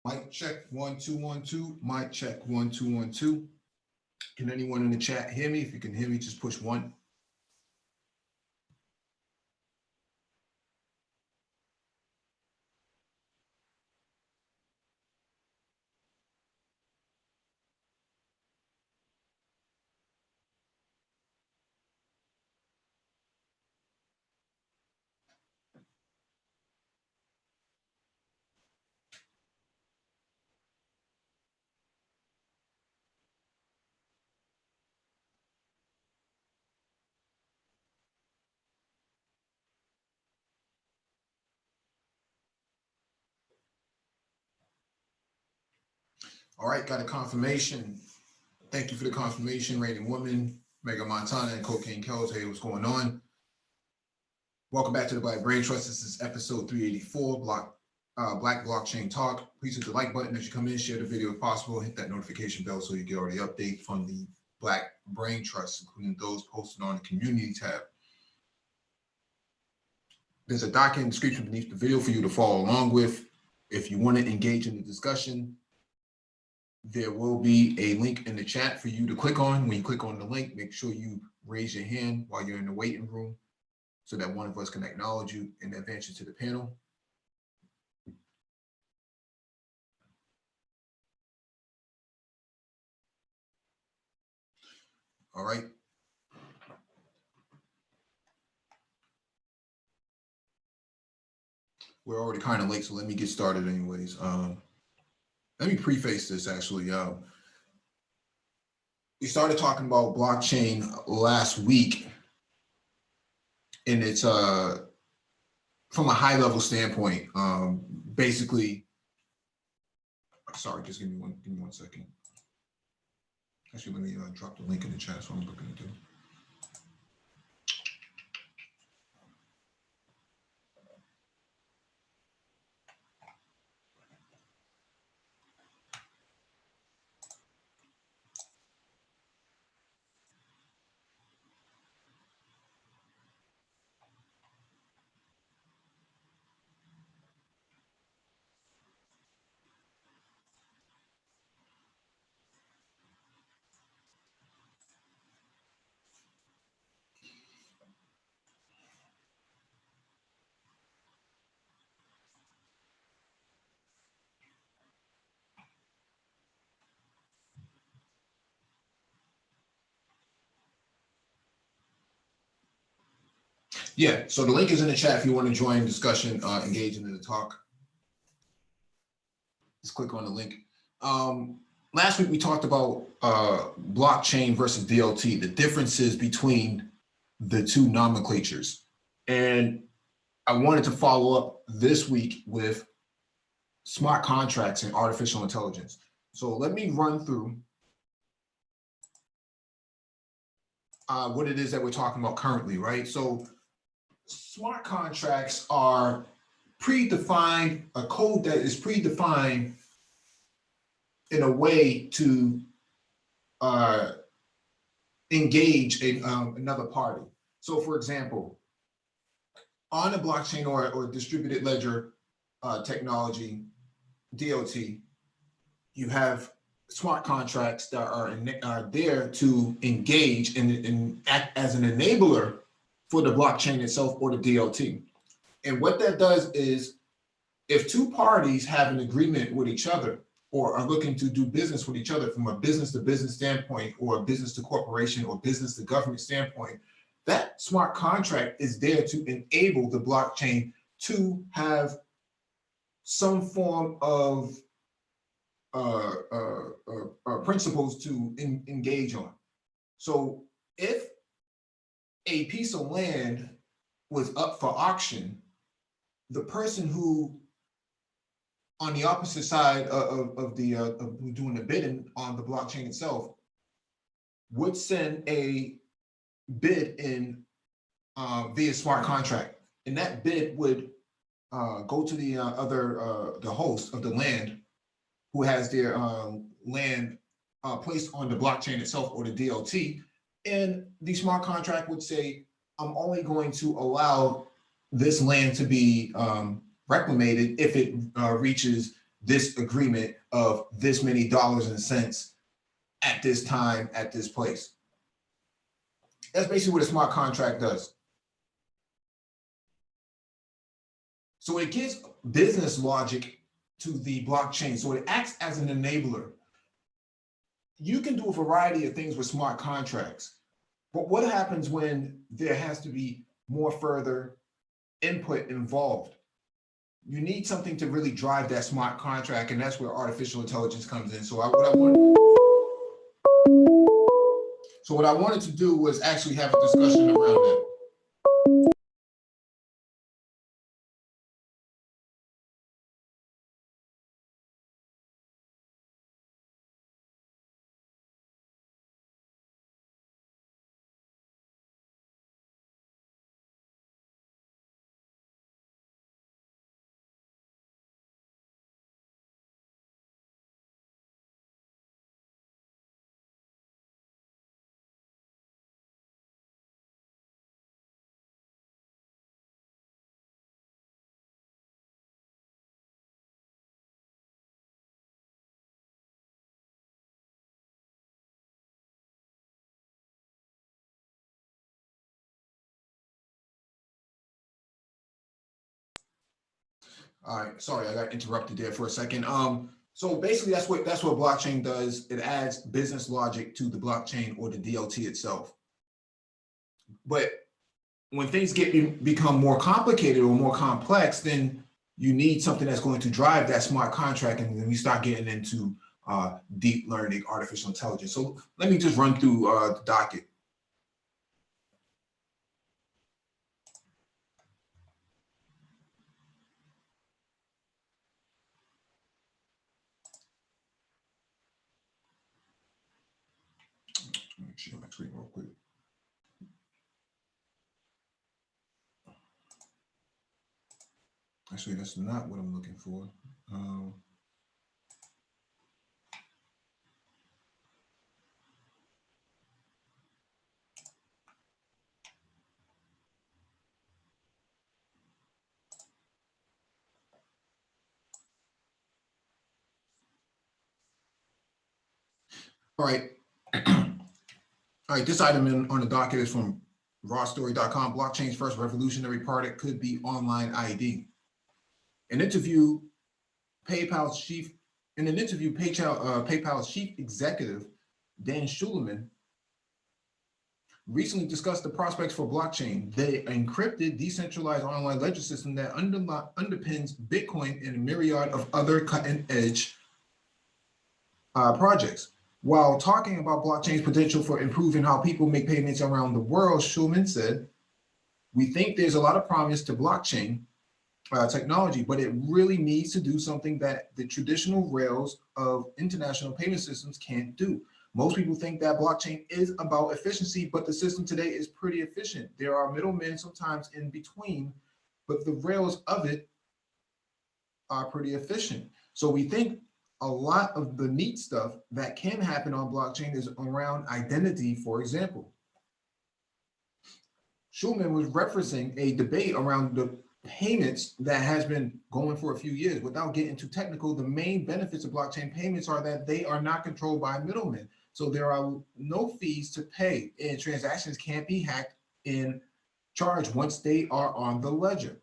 Mic check 1 2 1 2. Mic check 1 2 1 2. Can anyone in the chat hear me? If you can hear me, just push one. All right, got a confirmation. Thank you for the confirmation, Rating Woman, Mega Montana, and Cocaine Kells. Hey, what's going on? Welcome back to the Black Brain Trust. This is episode 384, Black Blockchain Talk. Please hit the like button as you come in, share the video if possible, hit that notification bell so you get all the updates from the Black Brain Trust, including those posted on the community tab. There's a doc in the description beneath the video for you to follow along with. If you want to engage in the discussion, there will be a link in the chat for you to click on. When you click on the link, make sure you raise your hand while you're in the waiting room so that one of us can acknowledge you and advance you to the panel. All right. We're already kind of late, so let me get started anyways. Let me preface this actually. We started talking about blockchain last week, and it's from a high level standpoint. Basically, sorry, just give me one second. Actually, let me drop the link in the chat. That's what I'm looking to do. Yeah, so the link is in the chat if you want to join discussion, engage in the talk. Just click on the link. Last week we talked about blockchain versus DLT, the differences between the two nomenclatures. And I wanted to follow up this week with smart contracts and artificial intelligence. So let me run through what it is that we're talking about currently, right? So smart contracts are predefined, a code that is predefined in a way to engage another party. So for example, on a blockchain or distributed ledger technology, DOT, you have smart contracts that are there to engage and act as an enabler for the blockchain itself or the DOT. And what that does is, if two parties have an agreement with each other or are looking to do business with each other from a business to business standpoint or a business to corporation or business to government standpoint, that smart contract is there to enable the blockchain to have some form of principles to engage on. So if a piece of land was up for auction, the person who on the opposite side of doing the bidding on the blockchain itself would send a bid in via smart contract, and that bid would go to the the host of the land who has their land placed on the blockchain itself or the DLT, and the smart contract would say, I'm only going to allow this land to be reclamated if it reaches this agreement of this many dollars and cents at this time, at this place. That's basically what a smart contract does. So it gives business logic to the blockchain. So it acts as an enabler. You can do a variety of things with smart contracts, but what happens when there has to be more further input involved? You need something to really drive that smart contract, and that's where artificial intelligence comes in. So what I wanted to do was actually have a discussion around that. All right, sorry, I got interrupted there for a second. So basically that's what blockchain does. It adds business logic to the blockchain or the DLT itself. But when things become more complicated or more complex, then you need something that's going to drive that smart contract, and then we start getting into deep learning, artificial intelligence. So let me just run through the docket. Share my screen real quick. Actually, that's not what I'm looking for. All right. All right, this item on the docket is from rawstory.com. Blockchain's first revolutionary product could be online ID. In an interview, PayPal's chief executive, Dan Schulman, recently discussed the prospects for blockchain, the encrypted, decentralized online ledger system that underpins Bitcoin and a myriad of other cutting-edge projects. While talking about blockchain's potential for improving how people make payments around the world, Schulman said, "We think there's a lot of promise to blockchain technology, but it really needs to do something that the traditional rails of international payment systems can't do. Most people think that blockchain is about efficiency, but the system today is pretty efficient. There are middlemen sometimes in between, but the rails of it are pretty efficient. So we think a lot of the neat stuff that can happen on blockchain is around identity, for example." Schulman was referencing a debate around the payments that has been going for a few years. Without getting too technical, the main benefits of blockchain payments are that they are not controlled by middlemen. So there are no fees to pay, and transactions can't be hacked and charged once they are on the ledger.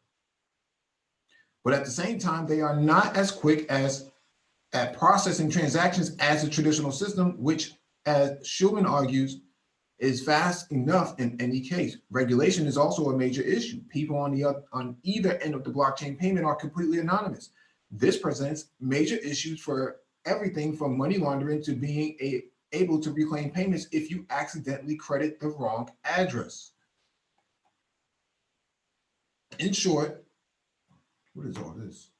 But at the same time, they are not as quick at processing transactions as a traditional system, which, as Schulman argues, is fast enough in any case. Regulation is also a major issue. People on either end of the blockchain payment are completely anonymous. This presents major issues for everything from money laundering to being able to reclaim payments if you accidentally credit the wrong address. In short, what is all this?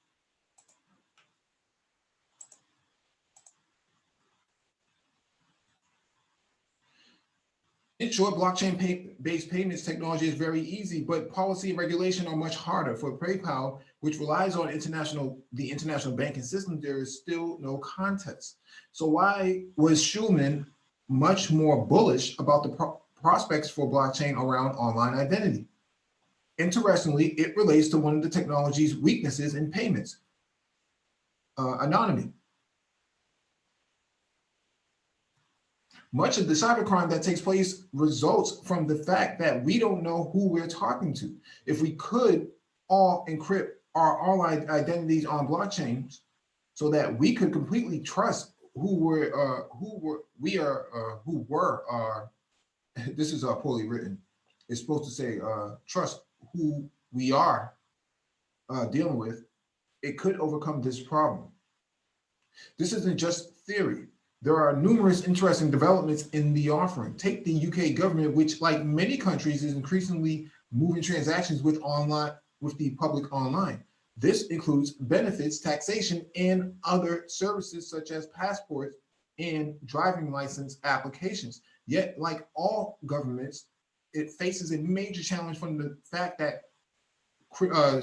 In short, blockchain-based payments technology is very easy, but policy and regulation are much harder. For PayPal, which relies on the international banking system, there is still no context. So why was Schulman much more bullish about the prospects for blockchain around online identity? Interestingly, it relates to one of the technology's weaknesses in payments. anonymity. Much of the cybercrime that takes place results from the fact that we don't know who we're talking to. If we could all encrypt our online identities on blockchains so that we could completely trust who were, this is poorly written. It's supposed to say trust who we are dealing with, it could overcome this problem. This isn't just theory. There are numerous interesting developments in the offering. Take the UK government, which, like many countries, is increasingly moving transactions with the public online. This includes benefits, taxation, and other services such as passports and driving license applications. Yet, like all governments, it faces a major challenge from the fact that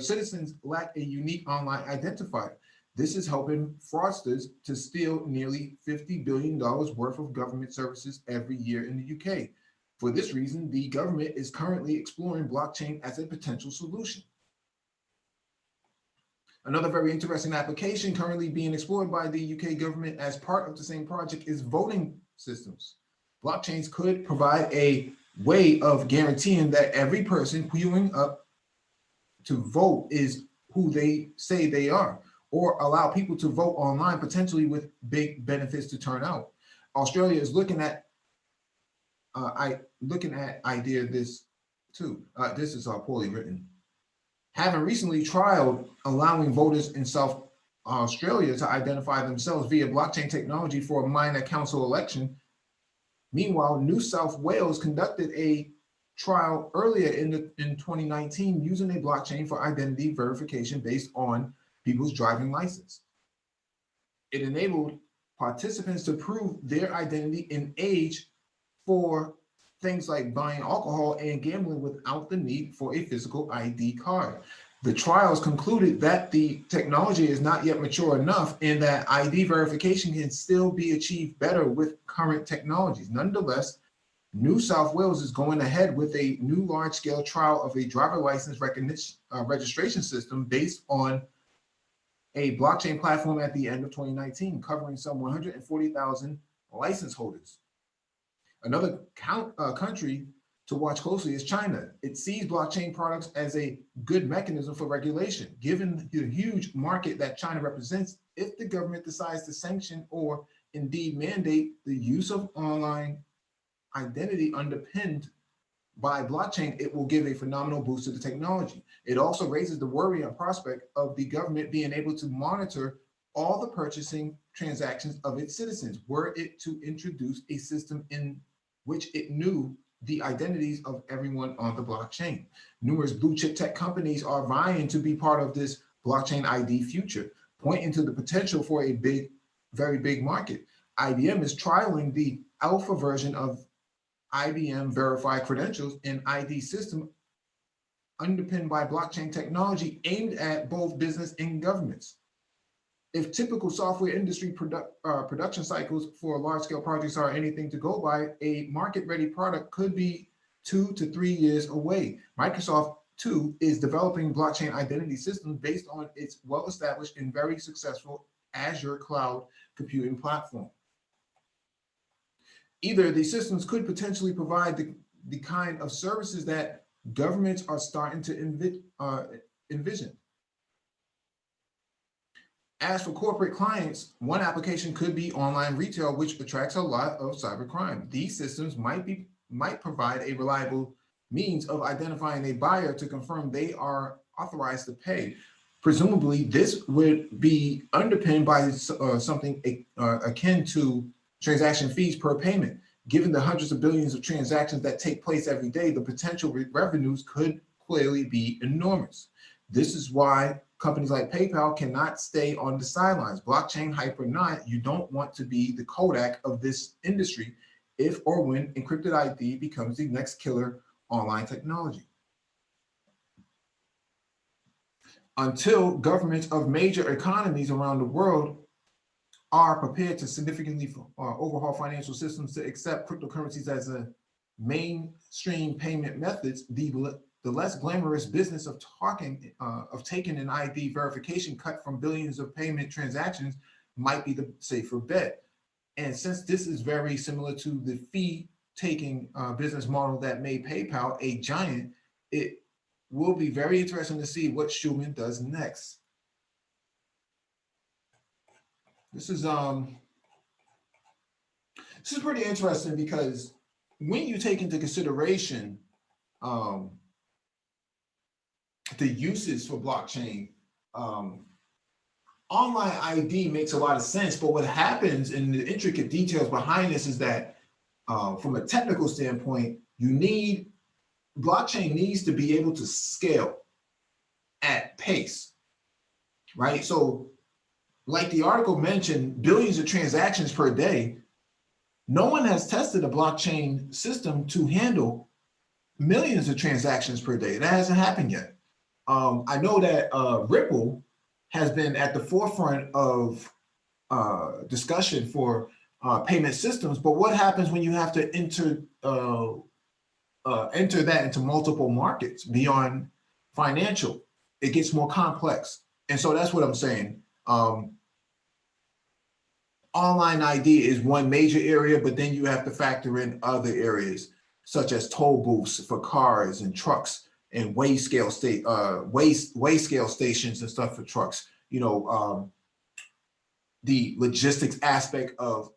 citizens lack a unique online identifier. This is helping fraudsters to steal nearly $50 billion worth of government services every year in the UK. For this reason, the government is currently exploring blockchain as a potential solution. Another very interesting application currently being explored by the UK government as part of the same project is voting systems. Blockchains could provide a way of guaranteeing that every person queuing up to vote is who they say they are, or allow people to vote online, potentially with big benefits to turn out. Australia is looking at idea this too. This is poorly written. Having recently trialed allowing voters in South Australia to identify themselves via blockchain technology for a minor council election. Meanwhile, New South Wales conducted a trial earlier in 2019 using a blockchain for identity verification based on people's driving license. It enabled participants to prove their identity and age for things like buying alcohol and gambling without the need for a physical ID card. The trials concluded that the technology is not yet mature enough and that ID verification can still be achieved better with current technologies. Nonetheless, New South Wales is going ahead with a new large-scale trial of a driver license registration system based on a blockchain platform at the end of 2019, covering some 140,000 license holders. Another country to watch closely is China. It sees blockchain products as a good mechanism for regulation. Given the huge market that China represents, if the government decides to sanction or indeed mandate the use of online identity underpinned by blockchain, it will give a phenomenal boost to the technology. It also raises the worry and prospect of the government being able to monitor all the purchasing transactions of its citizens, were it to introduce a system in which it knew the identities of everyone on the blockchain. Numerous blue chip tech companies are vying to be part of this blockchain ID future, pointing to the potential for a big, very big market. IBM is trialing the alpha version of IBM Verified Credentials, an ID system underpinned by blockchain technology aimed at both business and governments. If typical software industry production cycles for large-scale projects are anything to go by, a market-ready product could be 2 to 3 years away. Microsoft, too, is developing blockchain identity systems based on its well-established and very successful Azure cloud computing platform. Either these systems could potentially provide the kind of services that governments are starting to envision. As for corporate clients, one application could be online retail, which attracts a lot of cybercrime. These systems might provide a reliable means of identifying a buyer to confirm they are authorized to pay. Presumably, this would be underpinned by something akin to transaction fees per payment. Given the hundreds of billions of transactions that take place every day, the potential revenues could clearly be enormous. This is why companies like PayPal cannot stay on the sidelines. Blockchain hype or not, you don't want to be the Kodak of this industry if or when encrypted ID becomes the next killer online technology. Until governments of major economies around the world are prepared to significantly overhaul financial systems to accept cryptocurrencies as a mainstream payment methods, the the less glamorous business of taking an ID verification cut from billions of payment transactions might be the safer bet. And since this is very similar to the fee-taking business model that made PayPal a giant, it will be very interesting to see what Schulman does next. This is pretty interesting because when you take into consideration the uses for blockchain, online ID makes a lot of sense, but what happens in the intricate details behind this is that from a technical standpoint, blockchain needs to be able to scale at pace, right? So like the article mentioned, billions of transactions per day. No one has tested a blockchain system to handle millions of transactions per day. That hasn't happened yet. I know that Ripple has been at the forefront of discussion for payment systems, but what happens when you have to enter that into multiple markets beyond financial? It gets more complex. And so that's what I'm saying. Online ID is one major area, but then you have to factor in other areas such as toll booths for cars and trucks and weigh scale stations and stuff for trucks. You know, the logistics aspect of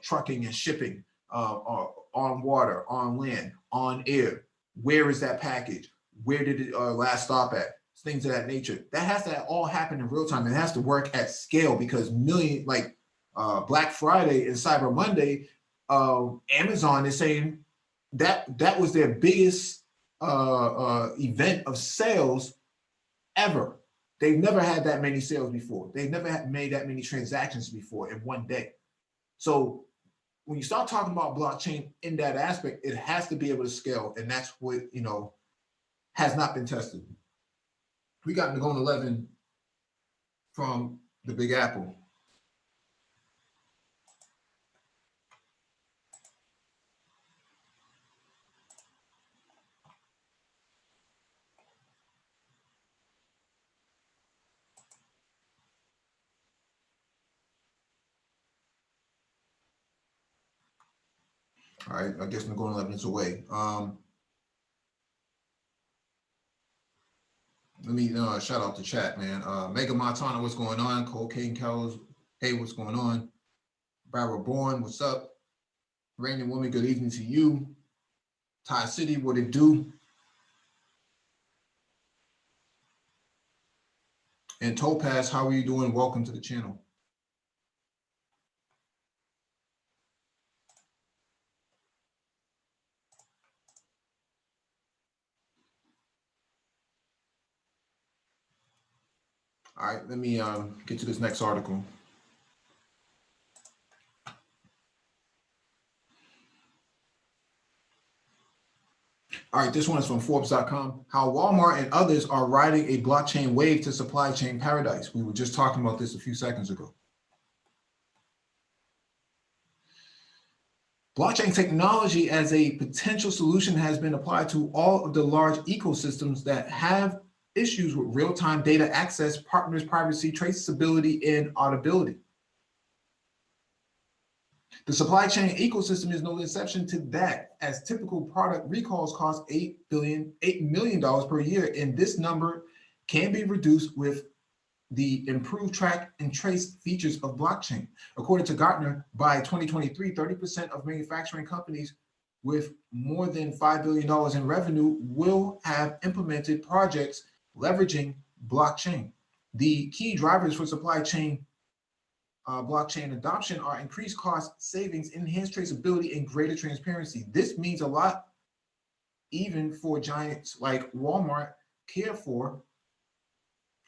trucking and shipping on water, on land, on air. Where is that package? Where did it last stop at? Things of that nature. That has to all happen in real time. It has to work at scale because Black Friday and Cyber Monday, Amazon is saying that was their biggest event of sales ever. They've never had that many sales before. They've never made that many transactions before in one day. So when you start talking about blockchain in that aspect, it has to be able to scale, and that's what has not been tested. We got Nagon 11 from the Big Apple. All right, I guess Nagon 11 is away. Let me shout out the chat, man. Mega Montana, what's going on? Cocaine Cows, hey, what's going on? Barrel Born, what's up? Raining Woman, good evening to you. Thai City, what it do? And Topaz, how are you doing? Welcome to the channel. All right, let me get to this next article. All right, this one is from Forbes.com. How Walmart and others are riding a blockchain wave to supply chain paradise. We were just talking about this a few seconds ago. Blockchain technology as a potential solution has been applied to all of the large ecosystems that have issues with real-time data access, partners, privacy, traceability, and auditability. The supply chain ecosystem is no exception to that, as typical product recalls cost $8 million per year, and this number can be reduced with the improved track and trace features of blockchain. According to Gartner, by 2023, 30% of manufacturing companies with more than $5 billion in revenue will have implemented projects leveraging blockchain. The key drivers for supply chain blockchain adoption are increased cost savings, enhanced traceability, and greater transparency. This means a lot even for giants like Walmart, Carrefour,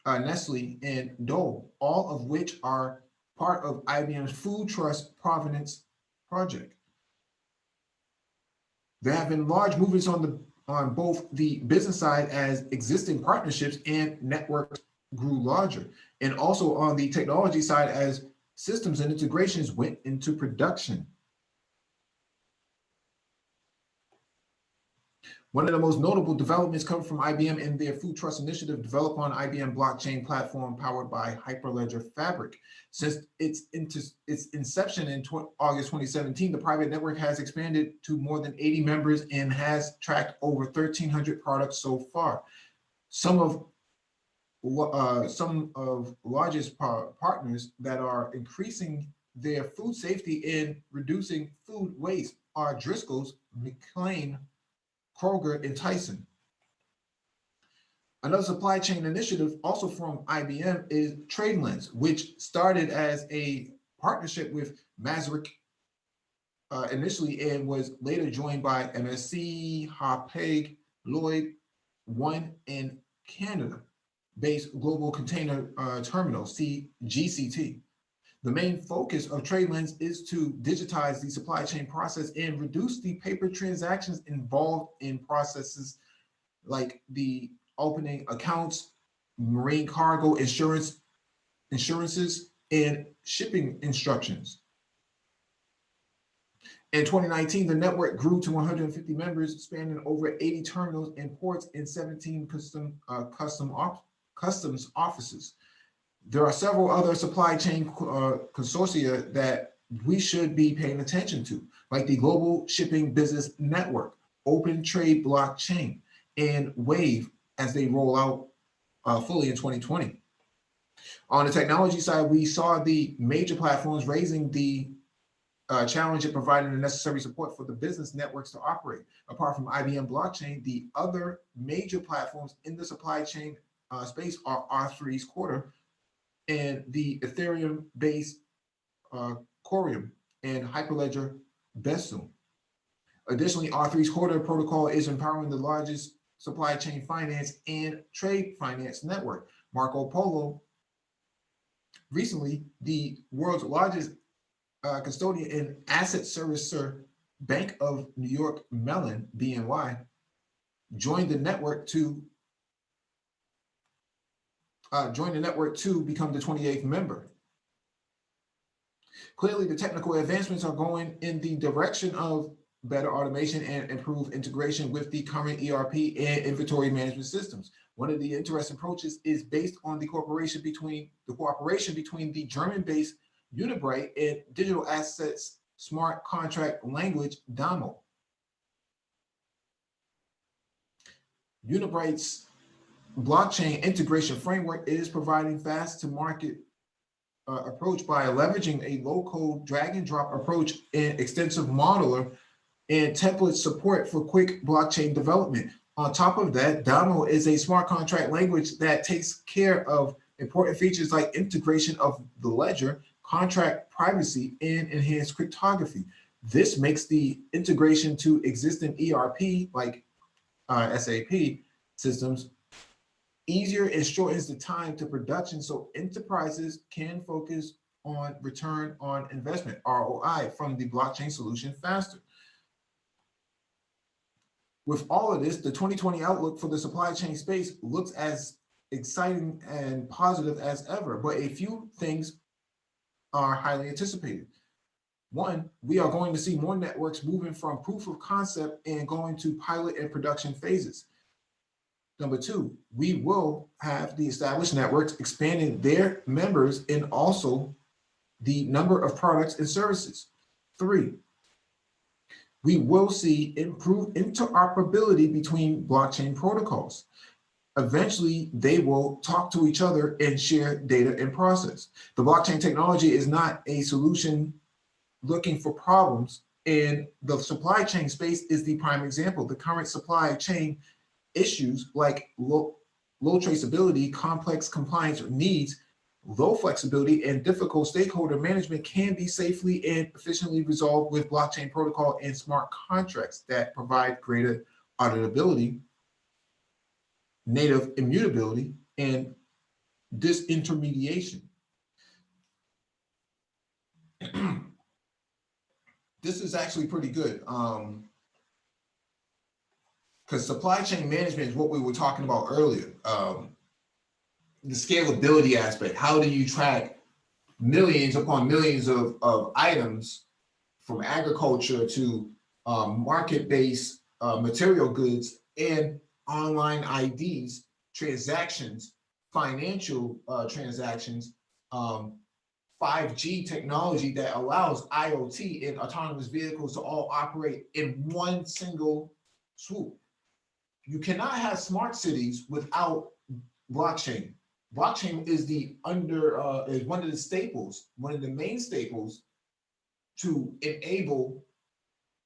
Nestle, and Dole, all of which are part of IBM's Food Trust Provenance project. There have been large movements on both the business side as existing partnerships and networks grew larger, and also on the technology side as systems and integrations went into production. One of the most notable developments come from IBM in their Food Trust Initiative developed on IBM blockchain platform powered by Hyperledger Fabric. Since its inception in August 2017, the private network has expanded to more than 80 members and has tracked over 1,300 products so far. Some of largest partners that are increasing their food safety and reducing food waste are Driscoll's, McLean, Kroger, and Tyson. Another supply chain initiative also from IBM is TradeLens, which started as a partnership with Mazrick initially and was later joined by MSC, Hapag, Lloyd, One, and Canada-based Global Container Terminal, GCT. The main focus of TradeLens is to digitize the supply chain process and reduce the paper transactions involved in processes like the opening accounts, marine cargo insurances, and shipping instructions. In 2019, the network grew to 150 members, spanning over 80 terminals and ports in 17 customs offices. There are several other supply chain consortia that we should be paying attention to, like the Global Shipping Business Network, Open Trade Blockchain, and Wave as they roll out fully in 2020. On the technology side, we saw the major platforms raising the challenge of providing the necessary support for the business networks to operate. Apart from IBM blockchain, the other major platforms in the supply chain space are R3's Quarter and the Ethereum-based Corium and Hyperledger Besum. Additionally, R3's Quarter protocol is empowering the largest supply chain finance and trade finance network. Marco Polo, recently, the world's largest custodian and asset servicer, Bank of New York Mellon, BNY, joined the network to become the 28th member. Clearly, the technical advancements are going in the direction of better automation and improved integration with the current ERP and inventory management systems. One of the interesting approaches is based on the cooperation between the German-based Unibright and digital assets smart contract language DAMO. Unibright's blockchain integration framework is providing fast to market approach by leveraging a low-code drag and drop approach and extensive modeler and template support for quick blockchain development. On top of that, DAMO is a smart contract language that takes care of important features like integration of the ledger, contract privacy, and enhanced cryptography. This makes the integration to existing ERP like SAP systems easier and shortens the time to production so enterprises can focus on return on investment, ROI, from the blockchain solution faster. With all of this, the 2020 outlook for the supply chain space looks as exciting and positive as ever, but a few things are highly anticipated. One, we are going to see more networks moving from proof of concept and going to pilot and production phases. Number two, we will have the established networks expanding their members and also the number of products and services. Three, we will see improved interoperability between blockchain protocols. Eventually, they will talk to each other and share data and process. The blockchain technology is not a solution looking for problems, and the supply chain space is the prime example. The current supply chain issues like low traceability, complex compliance needs, low flexibility, and difficult stakeholder management can be safely and efficiently resolved with blockchain protocol and smart contracts that provide greater auditability, native immutability, and disintermediation. This is actually pretty good. Because supply chain management is what we were talking about earlier. The scalability aspect. How do you track millions upon millions of items from agriculture to market-based material goods and online IDs, transactions, financial transactions, 5G technology that allows IoT and autonomous vehicles to all operate in one single swoop. You cannot have smart cities without blockchain. Blockchain is is one of the staples, one of the main staples to enable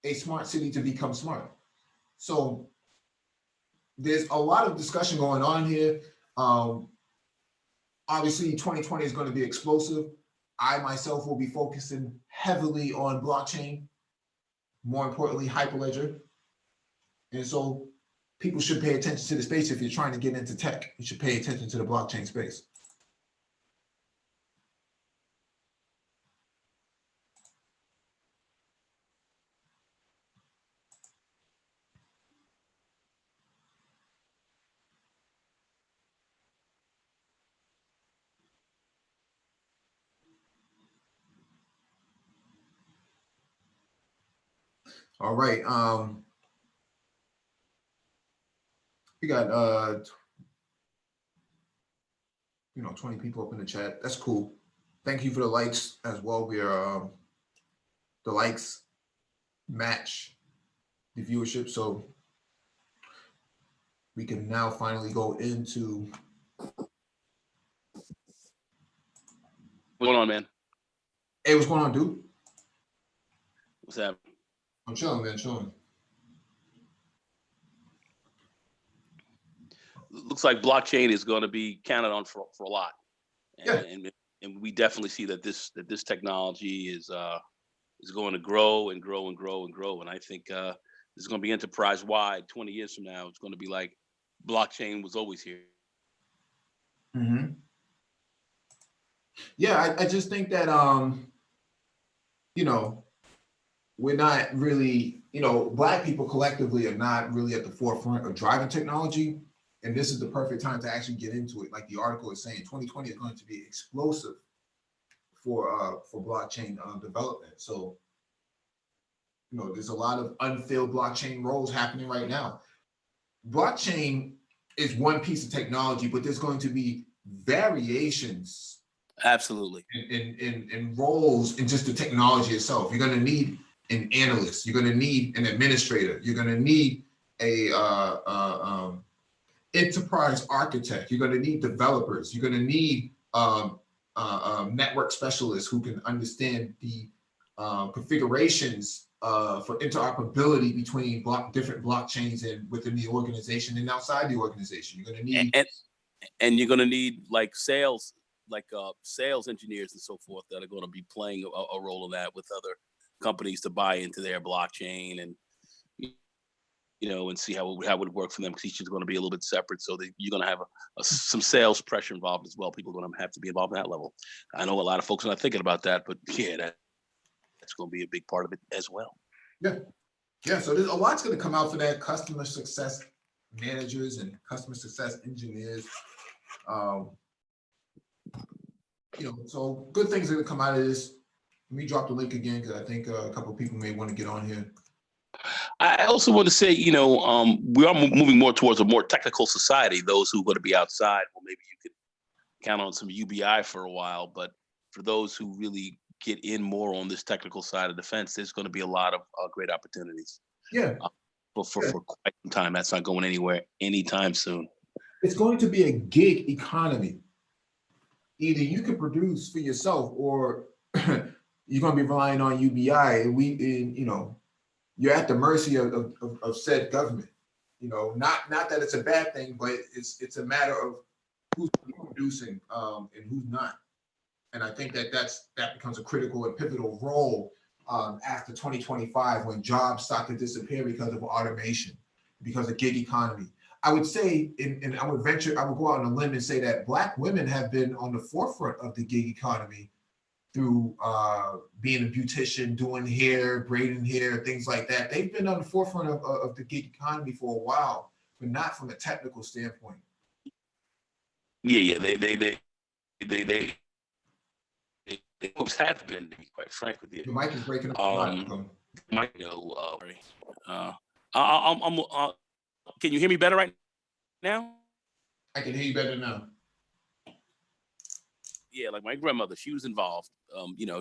a smart city to become smart. So there's a lot of discussion going on here. Obviously, 2020 is going to be explosive. I myself will be focusing heavily on blockchain, more importantly, Hyperledger. And so people should pay attention to the space. If you're trying to get into tech, you should pay attention to the blockchain space. All right. We got 20 people up in the chat. That's cool. Thank you for the likes as well. We are the likes match the viewership, so we can now finally go into. What's going on, man? Hey, what's going on, dude? What's happening? I'm chilling, man. Chilling. Looks like blockchain is going to be counted on for a lot, and, and we definitely see that this technology is going to grow and grow and grow and grow. And I think this is going to be enterprise wide. 20 years from now, it's going to be like blockchain was always here. Mm-hmm. Yeah, I just think that we're not really, Black people collectively are not really at the forefront of driving technology. And this is the perfect time to actually get into it. Like the article is saying, 2020 is going to be explosive for blockchain development. So, there's a lot of unfilled blockchain roles happening right now. Blockchain is one piece of technology, but there's going to be variations. Absolutely. In roles in just the technology itself. You're going to need an analyst. You're going to need an administrator. You're going to need a enterprise architect. You're going to need developers. You're going to need network specialists who can understand the configurations for interoperability between different blockchains and within the organization and outside the organization. You're going to need and you're going to need like sales engineers and so forth that are going to be playing a role in that with other companies to buy into their blockchain and and see how it would work for them, because each is going to be a little bit separate. So you're going to have some sales pressure involved as well. People are going to have to be involved in that level. I know a lot of folks are not thinking about that, but yeah, that's going to be a big part of it as well. Yeah. So there's a lot's going to come out for that. Customer success managers and customer success engineers. So good things are going to come out of this. Let me drop the link again because I think a couple of people may want to get on here. I also want to say, we are moving more towards a more technical society. Those who are going to be outside, well, maybe you could count on some UBI for a while. But for those who really get in more on this technical side of the fence, there's going to be a lot of great opportunities. Yeah. But for quite some time, that's not going anywhere anytime soon. It's going to be a gig economy. Either you can produce for yourself or you're going to be relying on UBI. And you're at the mercy of said government. Not that it's a bad thing, but it's a matter of who's producing and who's not. And I think that becomes a critical and pivotal role after 2025 when jobs start to disappear because of automation, because of gig economy. I would say, and I would go out on a limb and say that Black women have been on the forefront of the gig economy through being a beautician, doing hair, braiding hair, things like that. They've been on the forefront of the gig economy for a while, but not from a technical standpoint. Yeah, they folks have been, to be quite frank with you. The mic is breaking up. Can you hear me better right now? I can hear you better now. Yeah, like my grandmother, she was involved.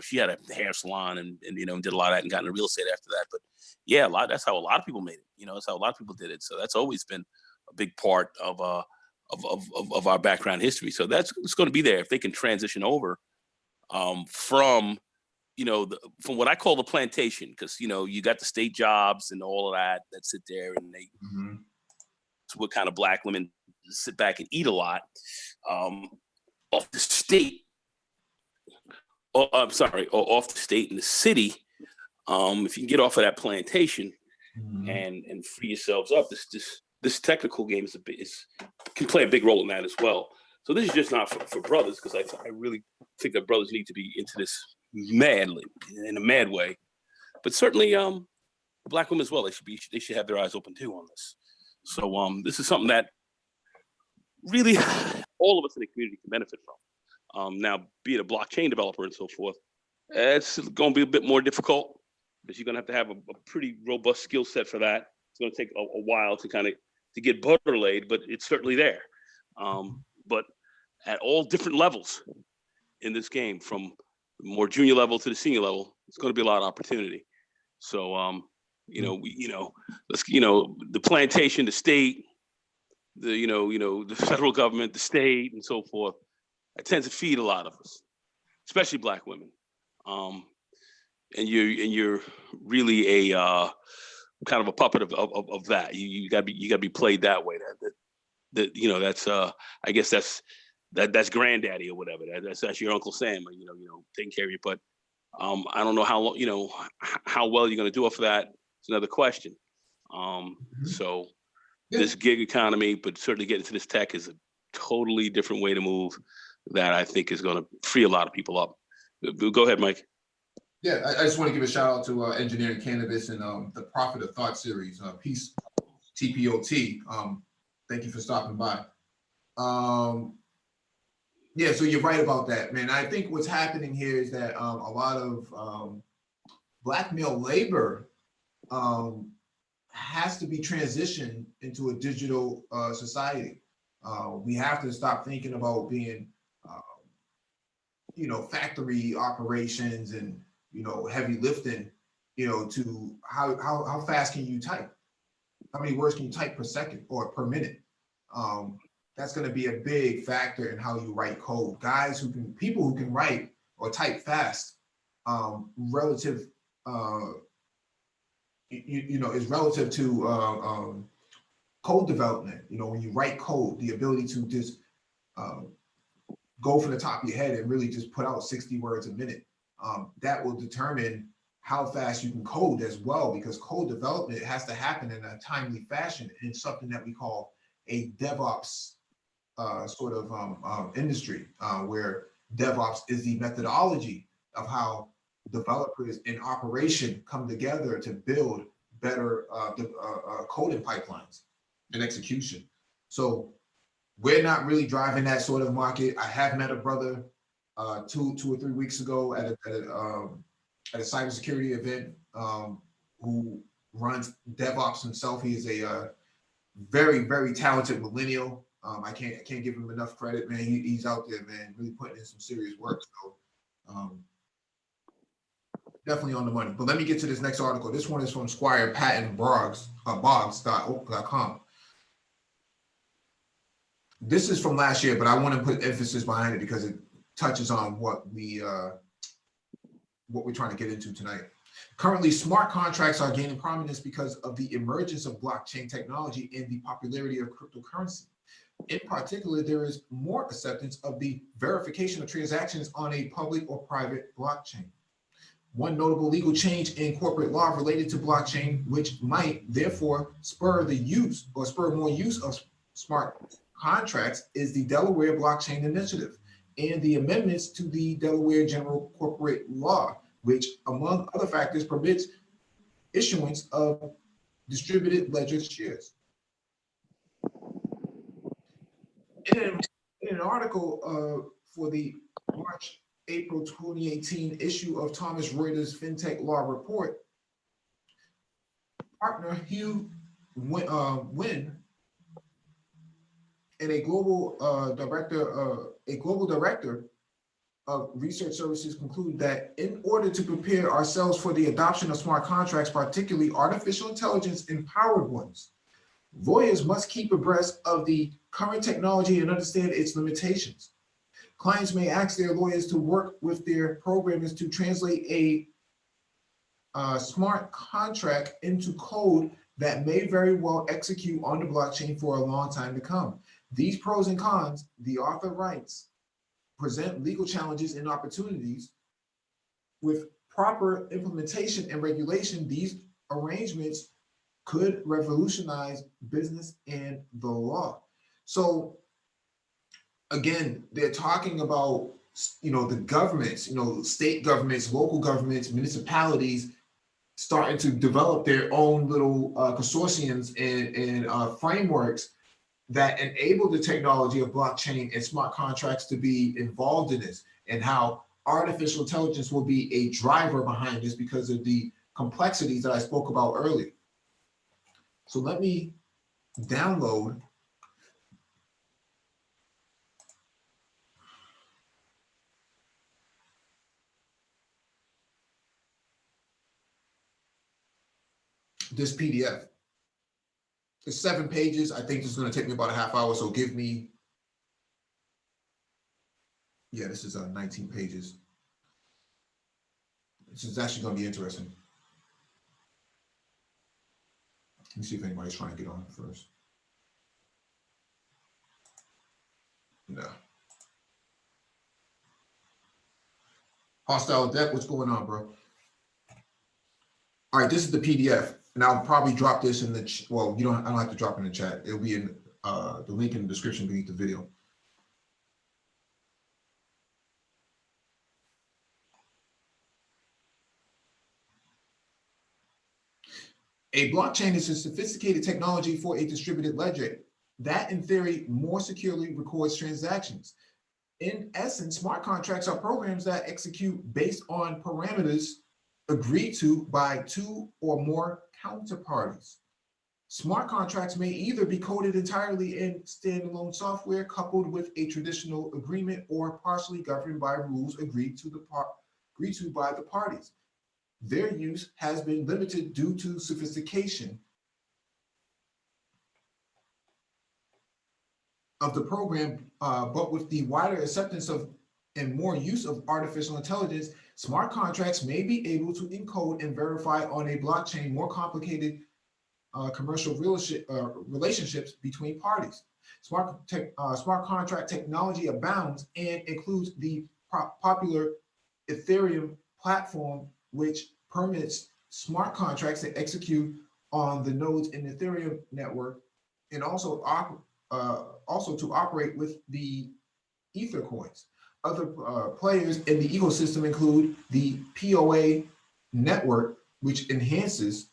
She had a hair salon and did a lot of that and got into real estate after that. But yeah, that's how a lot of people made it. That's how a lot of people did it. So that's always been a big part of our background history. So it's going to be there if they can transition over from from what I call the plantation, because you got the state jobs and all of that sit there, and it's what kind of Black women sit back and eat a lot off the state. I'm sorry, or off the state and the city. If you can get off of that plantation and free yourselves up, this technical game can play a big role in that as well. So this is just not for brothers, because I really think that brothers need to be into this madly, in a mad way. But certainly Black women as well, they should have their eyes open too on this. So this is something that really all of us in the community can benefit from. Now, being a blockchain developer and so forth, it's going to be a bit more difficult, because you're going to have a pretty robust skill set for that. It's going to take a while to get butter laid, but it's certainly there. But at all different levels in this game, from the more junior level to the senior level, it's going to be a lot of opportunity. So, the plantation, the state, the federal government, the state, and so forth, it tends to feed a lot of us, especially Black women. And you're really a kind of a puppet of that. You gotta be played that way. That's I guess that's granddaddy or whatever. That's your Uncle Sam, taking care of you. But I don't know how well you're gonna do off of that. It's another question. So this gig economy, but certainly getting into this tech, is a totally different way to move that I think is going to free a lot of people up. Go ahead, Mike. Yeah, I just want to give a shout out to Engineering Cannabis and the Profit of Thought series, Peace TPOT. Thank you for stopping by. Yeah, so you're right about that, man. I think what's happening here is that a lot of Black male labor has to be transitioned into a digital society. We have to stop thinking about being factory operations and heavy lifting, to how fast can you type? How many words can you type per second or per minute? That's going to be a big factor in how you write code. People who can write or type fast, relative, is relative to code development. When you write code, the ability to just go from the top of your head and really just put out 60 words a minute. That will determine how fast you can code as well, because code development has to happen in a timely fashion in something that we call a DevOps sort of industry, where DevOps is the methodology of how developers in operation come together to build better coding pipelines and execution. So we're not really driving that sort of market. I have met a brother 2 or 3 weeks ago at a cybersecurity event who runs DevOps himself. He is a very, very talented millennial. I can't give him enough credit, man. He's out there, man, really putting in some serious work. So definitely on the money. But let me get to this next article. This one is from Squire Patton Boggs.com. This is from last year, but I want to put emphasis behind it because it touches on what we're trying to get into tonight. Currently, smart contracts are gaining prominence because of the emergence of blockchain technology and the popularity of cryptocurrency. In particular, there is more acceptance of the verification of transactions on a public or private blockchain. One notable legal change in corporate law related to blockchain, which might therefore spur more use of smart contracts, is the Delaware Blockchain Initiative and the amendments to the Delaware General Corporate Law, which, among other factors, permits issuance of distributed ledger shares. In an article for the April 2018 issue of Thomson Reuters FinTech Law Report, partner Hugh when and a global director of research services concluded that in order to prepare ourselves for the adoption of smart contracts, particularly artificial intelligence empowered ones, lawyers must keep abreast of the current technology and understand its limitations. Clients may ask their lawyers to work with their programmers to translate a smart contract into code that may very well execute on the blockchain for a long time to come. These pros and cons, the author writes, present legal challenges and opportunities. With proper implementation and regulation, these arrangements could revolutionize business and the law. So again, they're talking about, the governments, state governments, local governments, municipalities starting to develop their own little consortiums and frameworks that enable the technology of blockchain and smart contracts to be involved in this, and how artificial intelligence will be a driver behind this because of the complexities that I spoke about earlier. So let me download this PDF. It's 7 pages. I think this is going to take me about a half hour. So give me, yeah, this is 19 pages. This is actually going to be interesting. Let me see if anybody's trying to get on first. No. Hostile Debt, what's going on, bro? All right, this is the PDF, and I'll probably drop this in the, well, I don't have to drop it in the chat. It'll be in the link in the description beneath the video. A blockchain is a sophisticated technology for a distributed ledger that, in theory, more securely records transactions. In essence, smart contracts are programs that execute based on parameters agreed to by two or more counterparties. Smart contracts may either be coded entirely in standalone software coupled with a traditional agreement, or partially governed by rules agreed to by the parties. Their use has been limited due to sophistication of the program, but with the wider acceptance of and more use of artificial intelligence, smart contracts may be able to encode and verify on a blockchain more complicated commercial relationships between parties. Smart contract technology abounds and includes the popular Ethereum platform, which permits smart contracts to execute on the nodes in the Ethereum network, and also to operate with the Ether coins. Other players in the ecosystem include the POA network, which enhances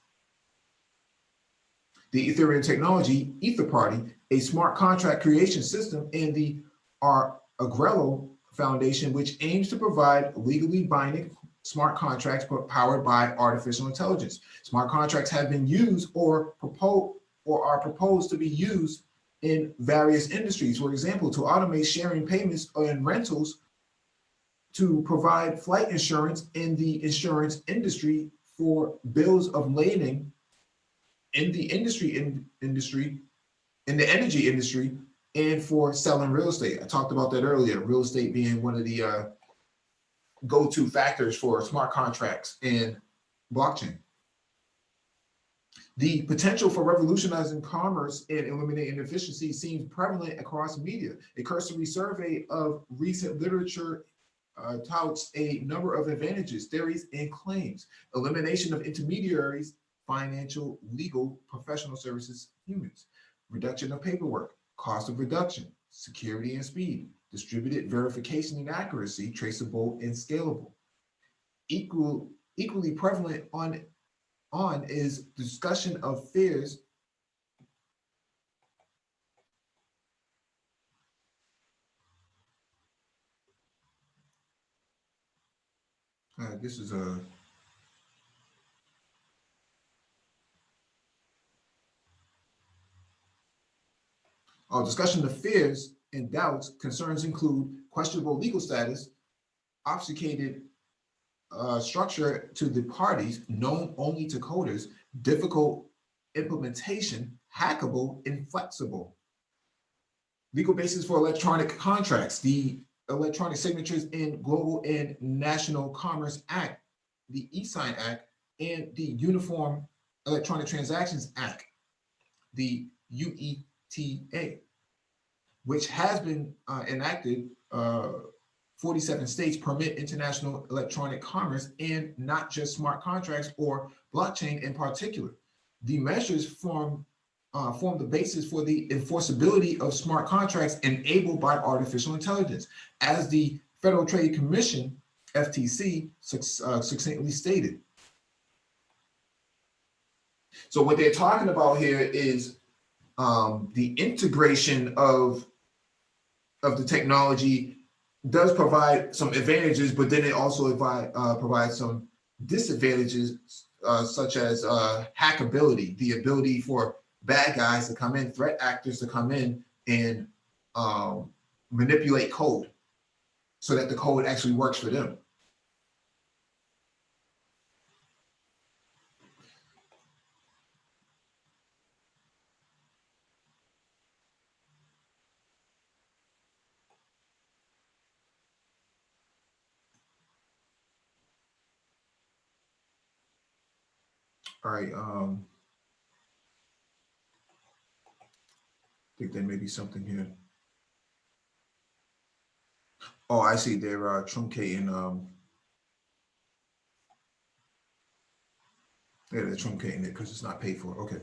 the Ethereum technology, Ether Party, a smart contract creation system, and the Agrello Foundation, which aims to provide legally binding smart contracts powered by artificial intelligence. Smart contracts have been used or are proposed to be used in various industries. For example, to automate sharing payments and rentals, to provide flight insurance in the insurance industry, for bills of lading in the energy industry, and for selling real estate. I talked about that earlier, real estate being one of the go-to factors for smart contracts and blockchain. The potential for revolutionizing commerce and eliminating inefficiency seems prevalent across media. A cursory survey of recent literature touts a number of advantages, theories, and claims. Elimination of intermediaries, financial, legal, professional services, humans. Reduction of paperwork, cost of reduction, security and speed, distributed verification and accuracy, traceable and scalable. Equally prevalent on is discussion of fears this is Discussion of fears and doubts. Concerns include questionable legal status, obfuscated structure to the parties, known only to coders, difficult implementation, hackable, inflexible. Legal basis for electronic contracts. The Electronic Signatures in Global and National Commerce Act, the e-Sign Act, and the Uniform Electronic Transactions Act, the UETA, which has been enacted. 47 states permit international electronic commerce and not just smart contracts or blockchain in particular. The measures form the basis for the enforceability of smart contracts enabled by artificial intelligence, as the Federal Trade Commission, FTC, succinctly stated. So what they're talking about here is the integration of the technology does provide some advantages, but then it also provides some disadvantages, such as hackability, the ability for bad guys to come in, threat actors to come in and manipulate code so that the code actually works for them. All right. I think there may be something here. Oh, I see. They're truncating. Yeah, they're truncating it because it's not paid for. Okay.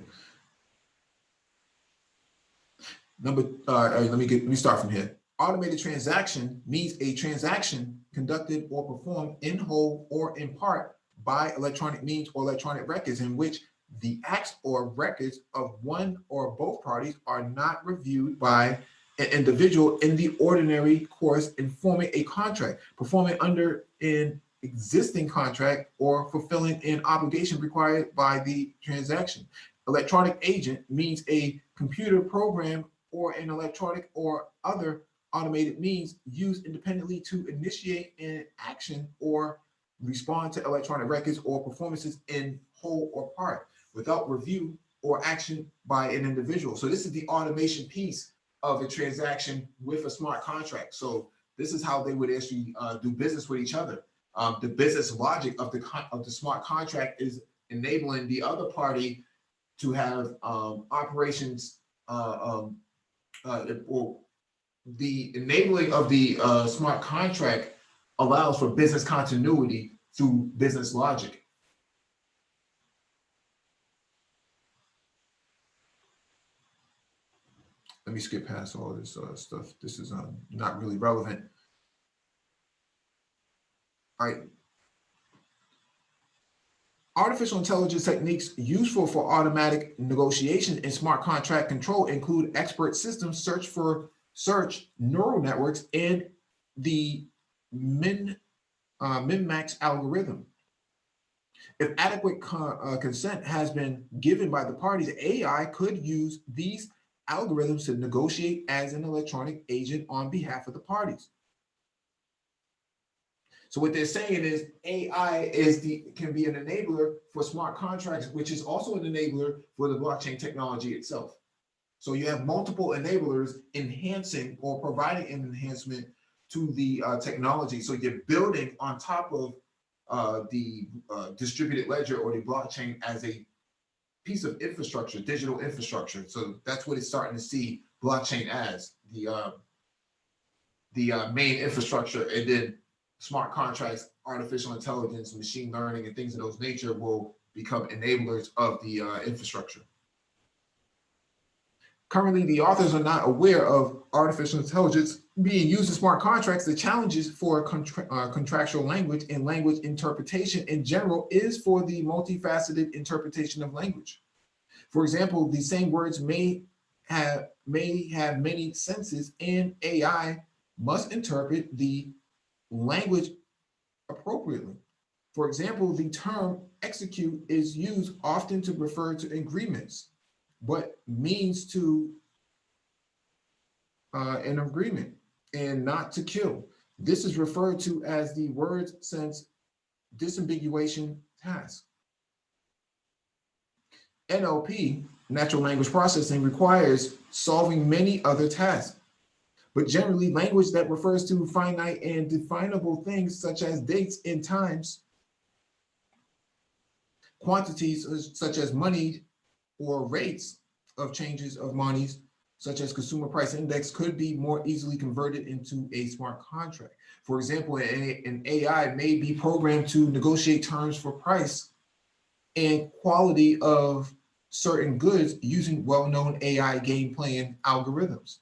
Let me start from here. Automated transaction means a transaction conducted or performed in whole or in part by electronic means or electronic records, in which the acts or records of one or both parties are not reviewed by an individual in the ordinary course in forming a contract, performing under an existing contract, or fulfilling an obligation required by the transaction. Electronic agent means a computer program or an electronic or other automated means used independently to initiate an action or respond to electronic records or performances in whole or part without review or action by an individual. So this is the automation piece of a transaction with a smart contract. So this is how they would actually do business with each other. The business logic of the smart contract is enabling the other party to have operations, or the enabling of the smart contract allows for business continuity through business logic. Let me skip past all this stuff. This is not really relevant. All right. Artificial intelligence techniques useful for automatic negotiation and smart contract control include expert systems, search neural networks, and the min-max algorithm. If adequate consent has been given by the parties, AI could use these algorithms to negotiate as an electronic agent on behalf of the parties. So what they're saying is AI can be an enabler for smart contracts, which is also an enabler for the blockchain technology itself. So you have multiple enablers enhancing or providing an enhancement to the technology. So you're building on top of the distributed ledger or the blockchain as a piece of infrastructure, digital infrastructure. So that's what it's starting to see blockchain as, the main infrastructure, and then smart contracts, artificial intelligence, machine learning, and things of those nature will become enablers of the infrastructure. Currently, the authors are not aware of artificial intelligence being used in smart contracts. The challenges for contractual language and language interpretation in general is for the multifaceted interpretation of language. For example, the same words may have many senses, and AI must interpret the language appropriately. For example, the term execute is used often to refer to agreements, but means to an agreement and not to kill. This is referred to as the word sense disambiguation task. NLP, natural language processing, requires solving many other tasks, but generally language that refers to finite and definable things such as dates and times, quantities such as money or rates of changes of monies, such as consumer price index, could be more easily converted into a smart contract. For example, an AI may be programmed to negotiate terms for price and quality of certain goods using well-known AI game playing algorithms,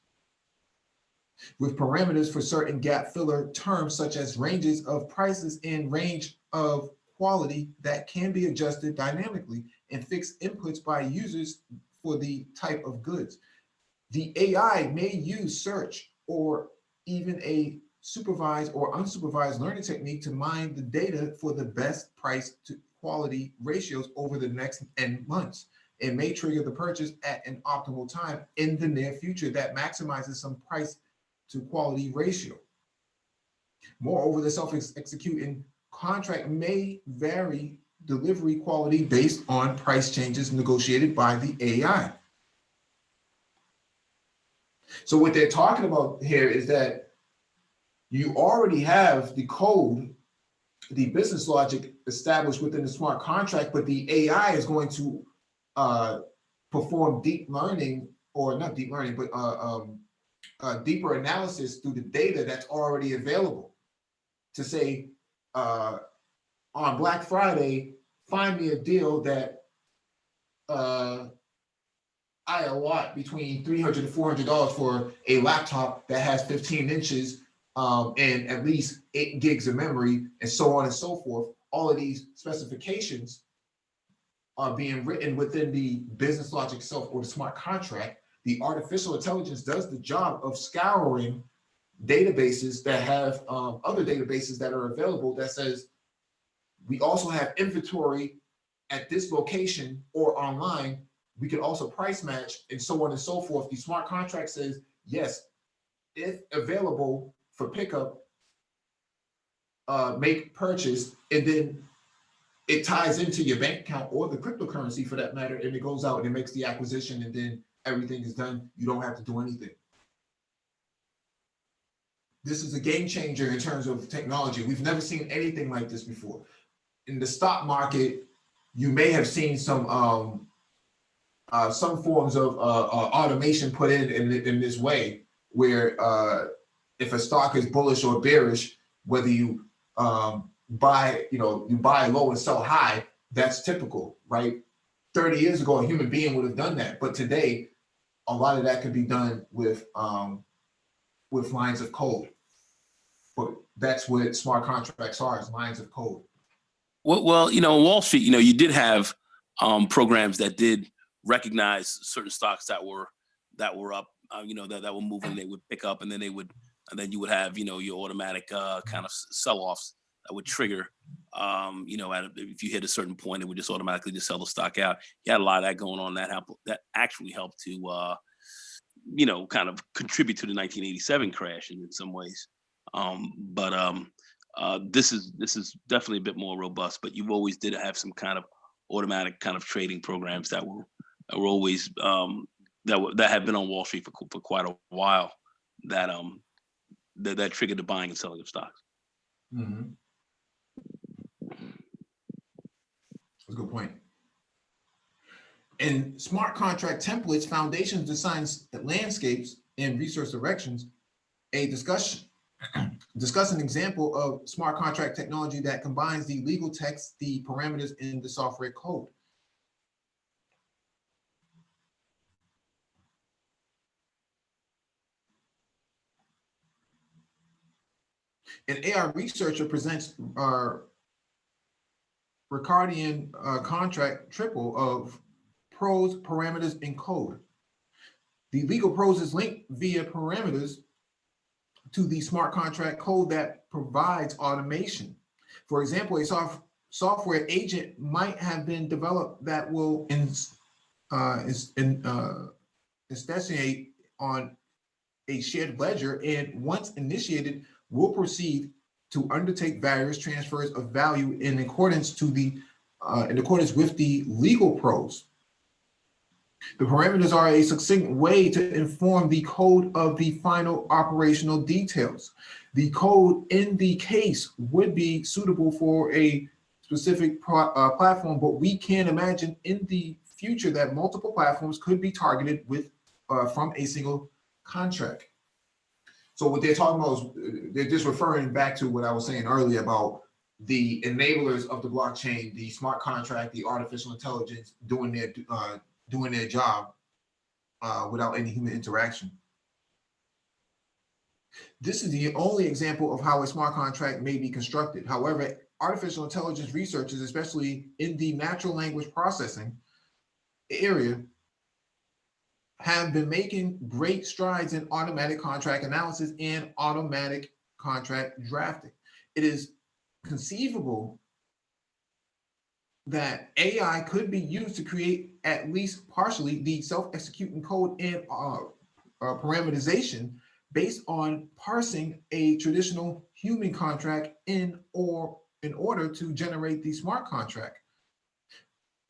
with parameters for certain gap filler terms such as ranges of prices and range of quality that can be adjusted dynamically and fixed inputs by users for the type of goods. The AI may use search or even a supervised or unsupervised learning technique to mine the data for the best price to quality ratios over the next N months. It may trigger the purchase at an optimal time in the near future that maximizes some price to quality ratio. Moreover, the self-executing contract may vary delivery quality based on price changes negotiated by the AI. So what they're talking about here is that you already have the code, the business logic established within the smart contract, but the AI is going to perform deep learning, or not deep learning, but deeper analysis through the data that's already available to say, on Black Friday, find me a deal that I allot between $300 to $400 for a laptop that has 15 inches and at least 8 gigs of memory, and so on and so forth. All of these specifications are being written within the business logic itself or the smart contract. The artificial intelligence does the job of scouring databases that have other databases that are available that says, we also have inventory at this location or online. We can also price match and so on and so forth. The smart contract says, yes, if available for pickup, make purchase, and then it ties into your bank account or the cryptocurrency for that matter, and it goes out and it makes the acquisition, and then everything is done. You don't have to do anything. This is a game changer in terms of technology. We've never seen anything like this before. In the stock market, you may have seen some forms of automation put in this way, where if a stock is bullish or bearish, whether you buy low and sell high, that's typical, right? 30 years ago, a human being would have done that, but today, a lot of that could be done with lines of code. But that's what smart contracts are, is lines of code. Well, on Wall Street, you did have programs that did recognize certain stocks that were up, that were moving. They would pick up, and then you would have, your automatic kind of sell-offs that would trigger. If you hit a certain point, it would just automatically just sell the stock out. You had a lot of that going on. That actually helped to, kind of contribute to the 1987 crash in some ways. This is definitely a bit more robust, but you always did have some kind of automatic kind of trading programs that were always that have been on Wall Street for quite a while, that triggered the buying and selling of stocks. Mm-hmm. That's a good point. In smart contract templates, foundations, designs, landscapes, and research directions, discuss an example of smart contract technology that combines the legal text, the parameters, and the software code. An AI researcher presents Ricardian contract triple of prose, parameters, and code. The legal prose is linked via parameters to the smart contract code that provides automation. For example, a software agent might have been developed that will instantiate on a shared ledger, and once initiated, will proceed to undertake various transfers of value in accordance with the legal pros. The parameters are a succinct way to inform the code of the final operational details. The code in the case would be suitable for a specific platform, but we can imagine in the future that multiple platforms could be targeted with from a single contract. So what they're talking about is they're just referring back to what I was saying earlier about the enablers of the blockchain, the smart contract, the artificial intelligence doing their job without any human interaction. This is the only example of how a smart contract may be constructed. However, artificial intelligence researchers, especially in the natural language processing area, have been making great strides in automatic contract analysis and automatic contract drafting. It is conceivable that AI could be used to create at least partially the self-executing code and parameterization based on parsing a traditional human contract in order to generate the smart contract.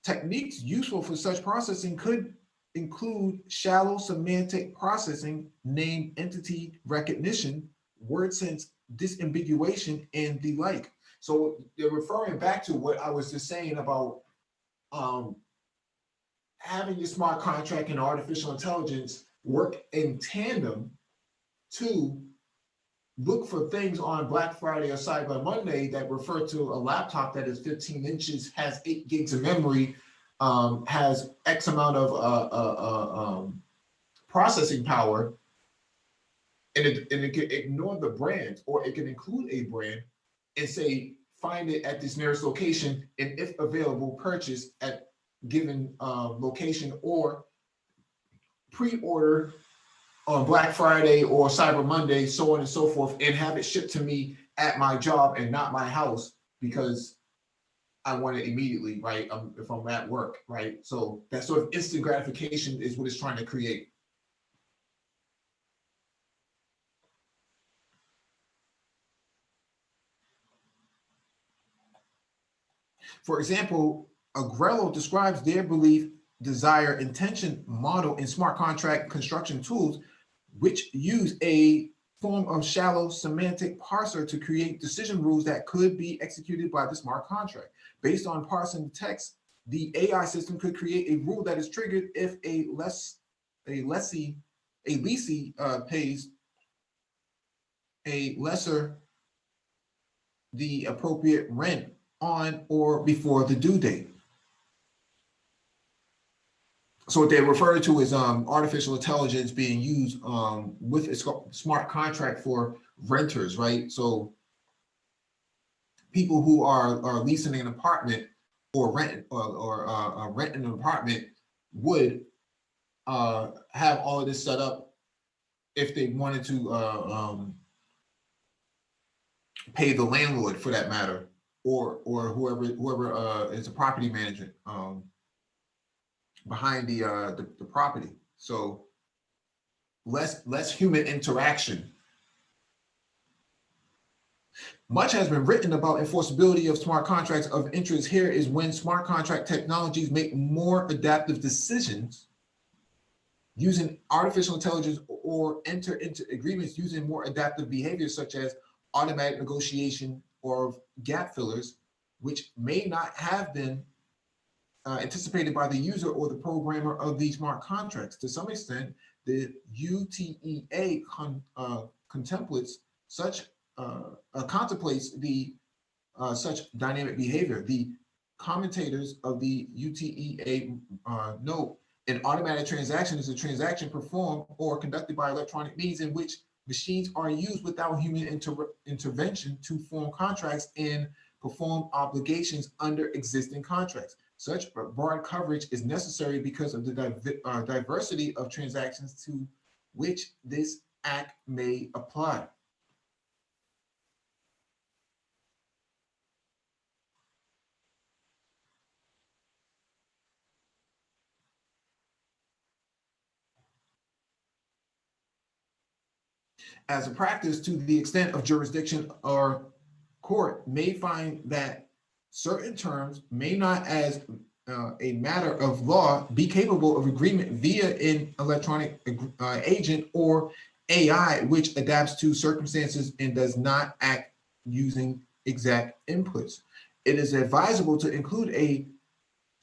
Techniques useful for such processing could include shallow semantic processing, name entity recognition, word sense disambiguation, and the like. So they're referring back to what I was just saying about having your smart contract and artificial intelligence work in tandem to look for things on Black Friday or Cyber Monday that refer to a laptop that is 15 inches, has 8 gigs of memory, has X amount of processing power, and it can ignore the brand, or it can include a brand and say, find it at this nearest location, and if available, purchase at given location, or pre-order on Black Friday or Cyber Monday, so on and so forth, and have it shipped to me at my job and not my house because I want it immediately, right? If I'm at work, right? So that sort of instant gratification is what it's trying to create. For example, Agrello describes their belief, desire, intention model in smart contract construction tools, which use a form of shallow semantic parser to create decision rules that could be executed by the smart contract. Based on parsing the text, the AI system could create a rule that is triggered if a lessee pays a lesser the appropriate rent on or before the due date. So what they refer to is artificial intelligence being used with a smart contract for renters, right? So people who are leasing an apartment or renting an apartment would have all of this set up if they wanted to pay the landlord, for that matter, or whoever is a property management behind the property. So less human interaction. Much has been written about enforceability of smart contracts. Of interest here is when smart contract technologies make more adaptive decisions using artificial intelligence or enter into agreements using more adaptive behaviors such as automatic negotiation or gap fillers, which may not have been anticipated by the user or the programmer of these smart contracts. To some extent, the UTEA contemplates such dynamic behavior. The commentators of the UTEA note an automatic transaction is a transaction performed or conducted by electronic means in which machines are used without human intervention to form contracts and perform obligations under existing contracts. Such broad coverage is necessary because of the diversity of transactions to which this act may apply. as a practice to the extent of jurisdiction or court may find that certain terms may not as a matter of law be capable of agreement via an electronic agent or AI, which adapts to circumstances and does not act using exact inputs. It is advisable to include a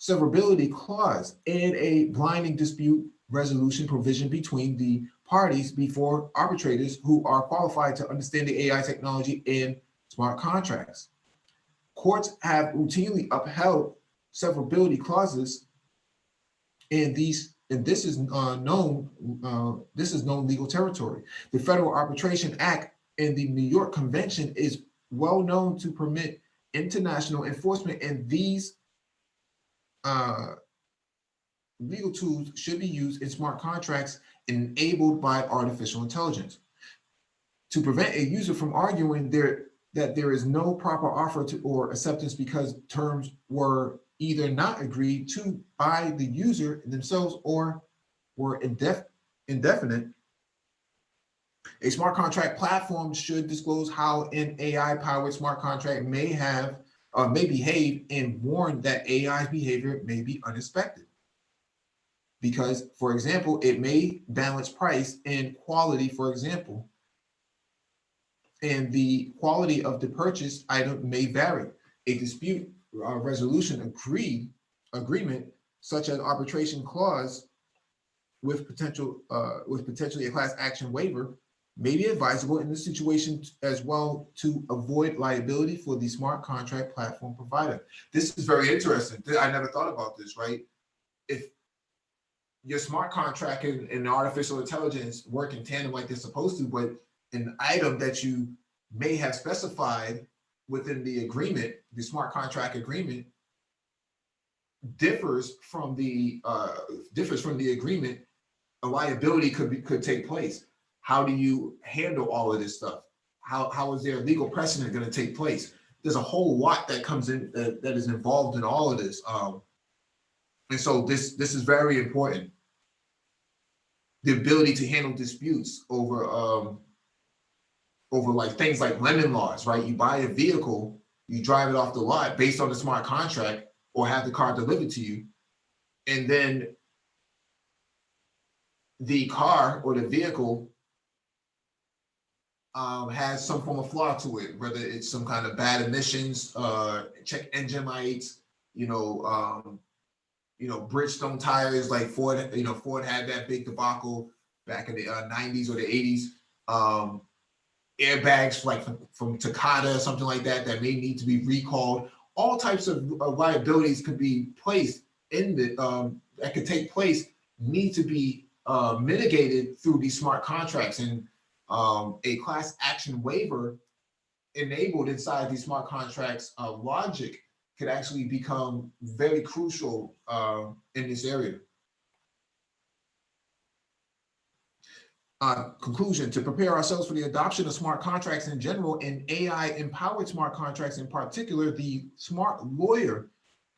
severability clause and a blinding dispute resolution provision between the parties before arbitrators who are qualified to understand the AI technology and smart contracts. Courts have routinely upheld severability clauses, and this is known legal territory. The Federal Arbitration Act and the New York Convention is well known to permit international enforcement, and these legal tools should be used in smart contracts enabled by artificial intelligence. To prevent a user from arguing that there is no proper offer to or acceptance because terms were either not agreed to by the user themselves or were indefinite, a smart contract platform should disclose how an AI-powered smart contract may behave and warn that AI's behavior may be unexpected. Because, for example, it may balance price and quality, for example, and the quality of the purchased item may vary. A dispute resolution agreement, such as arbitration clause with potentially a class action waiver, may be advisable in this situation as well to avoid liability for the smart contract platform provider. This is very interesting. I never thought about this, right? If your smart contract and artificial intelligence work in tandem like they're supposed to, but an item that you may have specified within the agreement, the smart contract agreement, differs from the agreement, a liability could take place. How do you handle all of this stuff? How is there legal precedent going to take place? There's a whole lot that comes in that is involved in all of this, and so this is very important. The ability to handle disputes over like things like lemon laws, right? You buy a vehicle, you drive it off the lot based on the smart contract, or have the car delivered to you, and then the car or the vehicle has some form of flaw to it, whether it's some kind of bad emissions, check engine lights, Bridgestone tires, like Ford. Ford had that big debacle back in the 90s or the 80s. Airbags like from Takata or something like that may need to be recalled. All types of liabilities could be placed in that could take place, need to be mitigated through these smart contracts, and a class action waiver enabled inside these smart contracts logic could actually become very crucial in this area. Conclusion: to prepare ourselves for the adoption of smart contracts in general and AI-empowered smart contracts in particular, the smart lawyer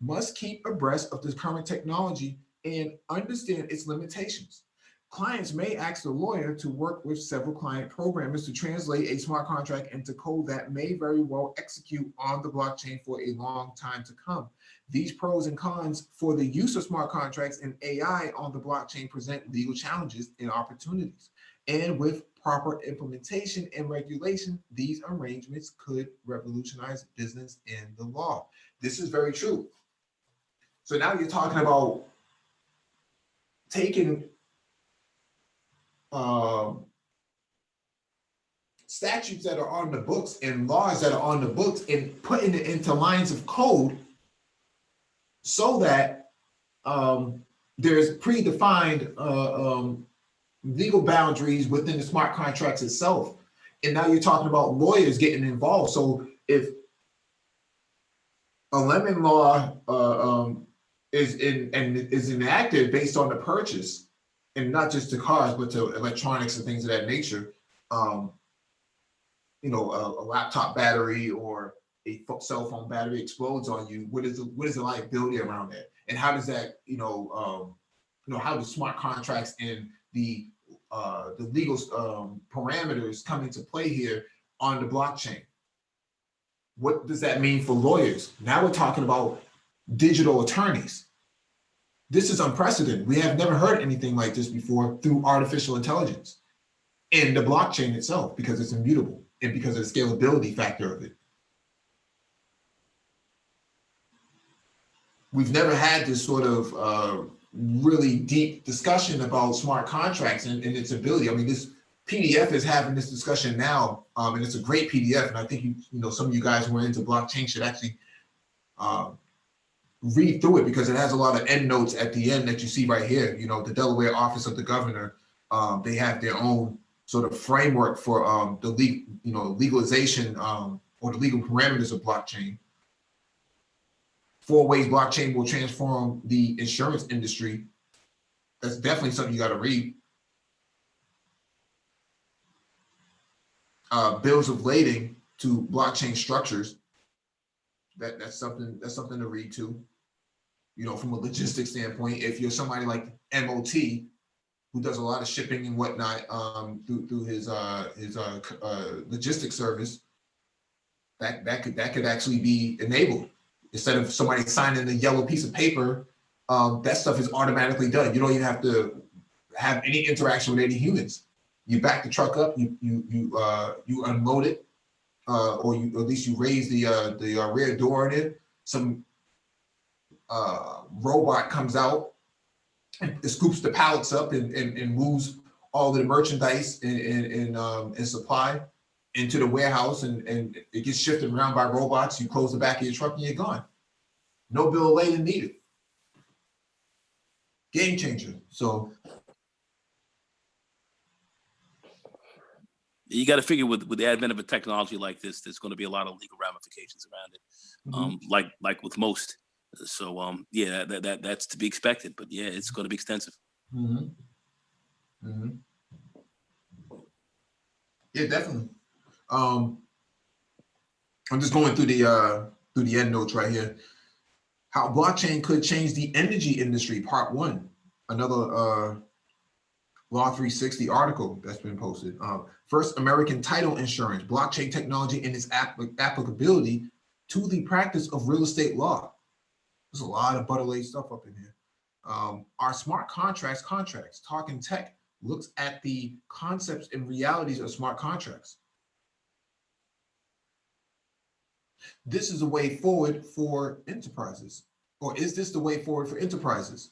must keep abreast of this current technology and understand its limitations. Clients may ask the lawyer to work with several client programmers to translate a smart contract into code that may very well execute on the blockchain for a long time to come. These pros and cons for the use of smart contracts and AI on the blockchain present legal challenges and opportunities. And with proper implementation and regulation, these arrangements could revolutionize business and the law. This is very true. So now you're talking about taking statutes that are on the books and laws that are on the books and putting it into lines of code so that there's predefined legal boundaries within the smart contracts itself. And now you're talking about lawyers getting involved. So if a lemon law is enacted based on the purchase, and not just to cars, but to electronics and things of that nature, a laptop battery or a cell phone battery explodes on you, what is the liability around that? And how does that, how do smart contracts and the parameters come into play here on the blockchain. What does that mean for lawyers? Now we're talking about digital attorneys. This is unprecedented. We have never heard anything like this before through artificial intelligence and the blockchain itself, because it's immutable and because of the scalability factor of it. We've never had this sort of really deep discussion about smart contracts and its ability. I mean, this PDF is having this discussion now, and it's a great PDF. And I think some of you guys who are into blockchain should actually read through it, because it has a lot of endnotes at the end that you see right here. The Delaware Office of the Governor, they have their own sort of framework for the legalization or the legal parameters of blockchain. 4 ways blockchain will transform the insurance industry. That's definitely something you got to read. Bills of lading to blockchain structures. That's something to read too. From a logistics standpoint, if you're somebody like MOT, who does a lot of shipping and whatnot through his logistics service, that could actually be enabled. Instead of somebody signing a yellow piece of paper, that stuff is automatically done. You don't even have to have any interaction with any humans. You back the truck up, you unload it, or at least you raise the rear door in it. Some robot comes out and scoops the pallets up and moves all the merchandise and supply into the warehouse, and it gets shifted around by robots. You close the back of your truck and you're gone. No bill of lading needed. Game changer. So you got to figure with the advent of a technology like this, there's going to be a lot of legal ramifications around it, like with most. So yeah, that's to be expected. But yeah, it's going to be extensive. Yeah, definitely. I'm just going through the end notes right here. How blockchain could change the energy industry, part 1. Another Law 360 article that's been posted. First American title insurance, blockchain technology and its applicability to the practice of real estate law. There's a lot of butter-laid stuff up in here. Our smart contracts, Talking Tech looks at the concepts and realities of smart contracts. This is a way forward for enterprises, or is this the way forward for enterprises?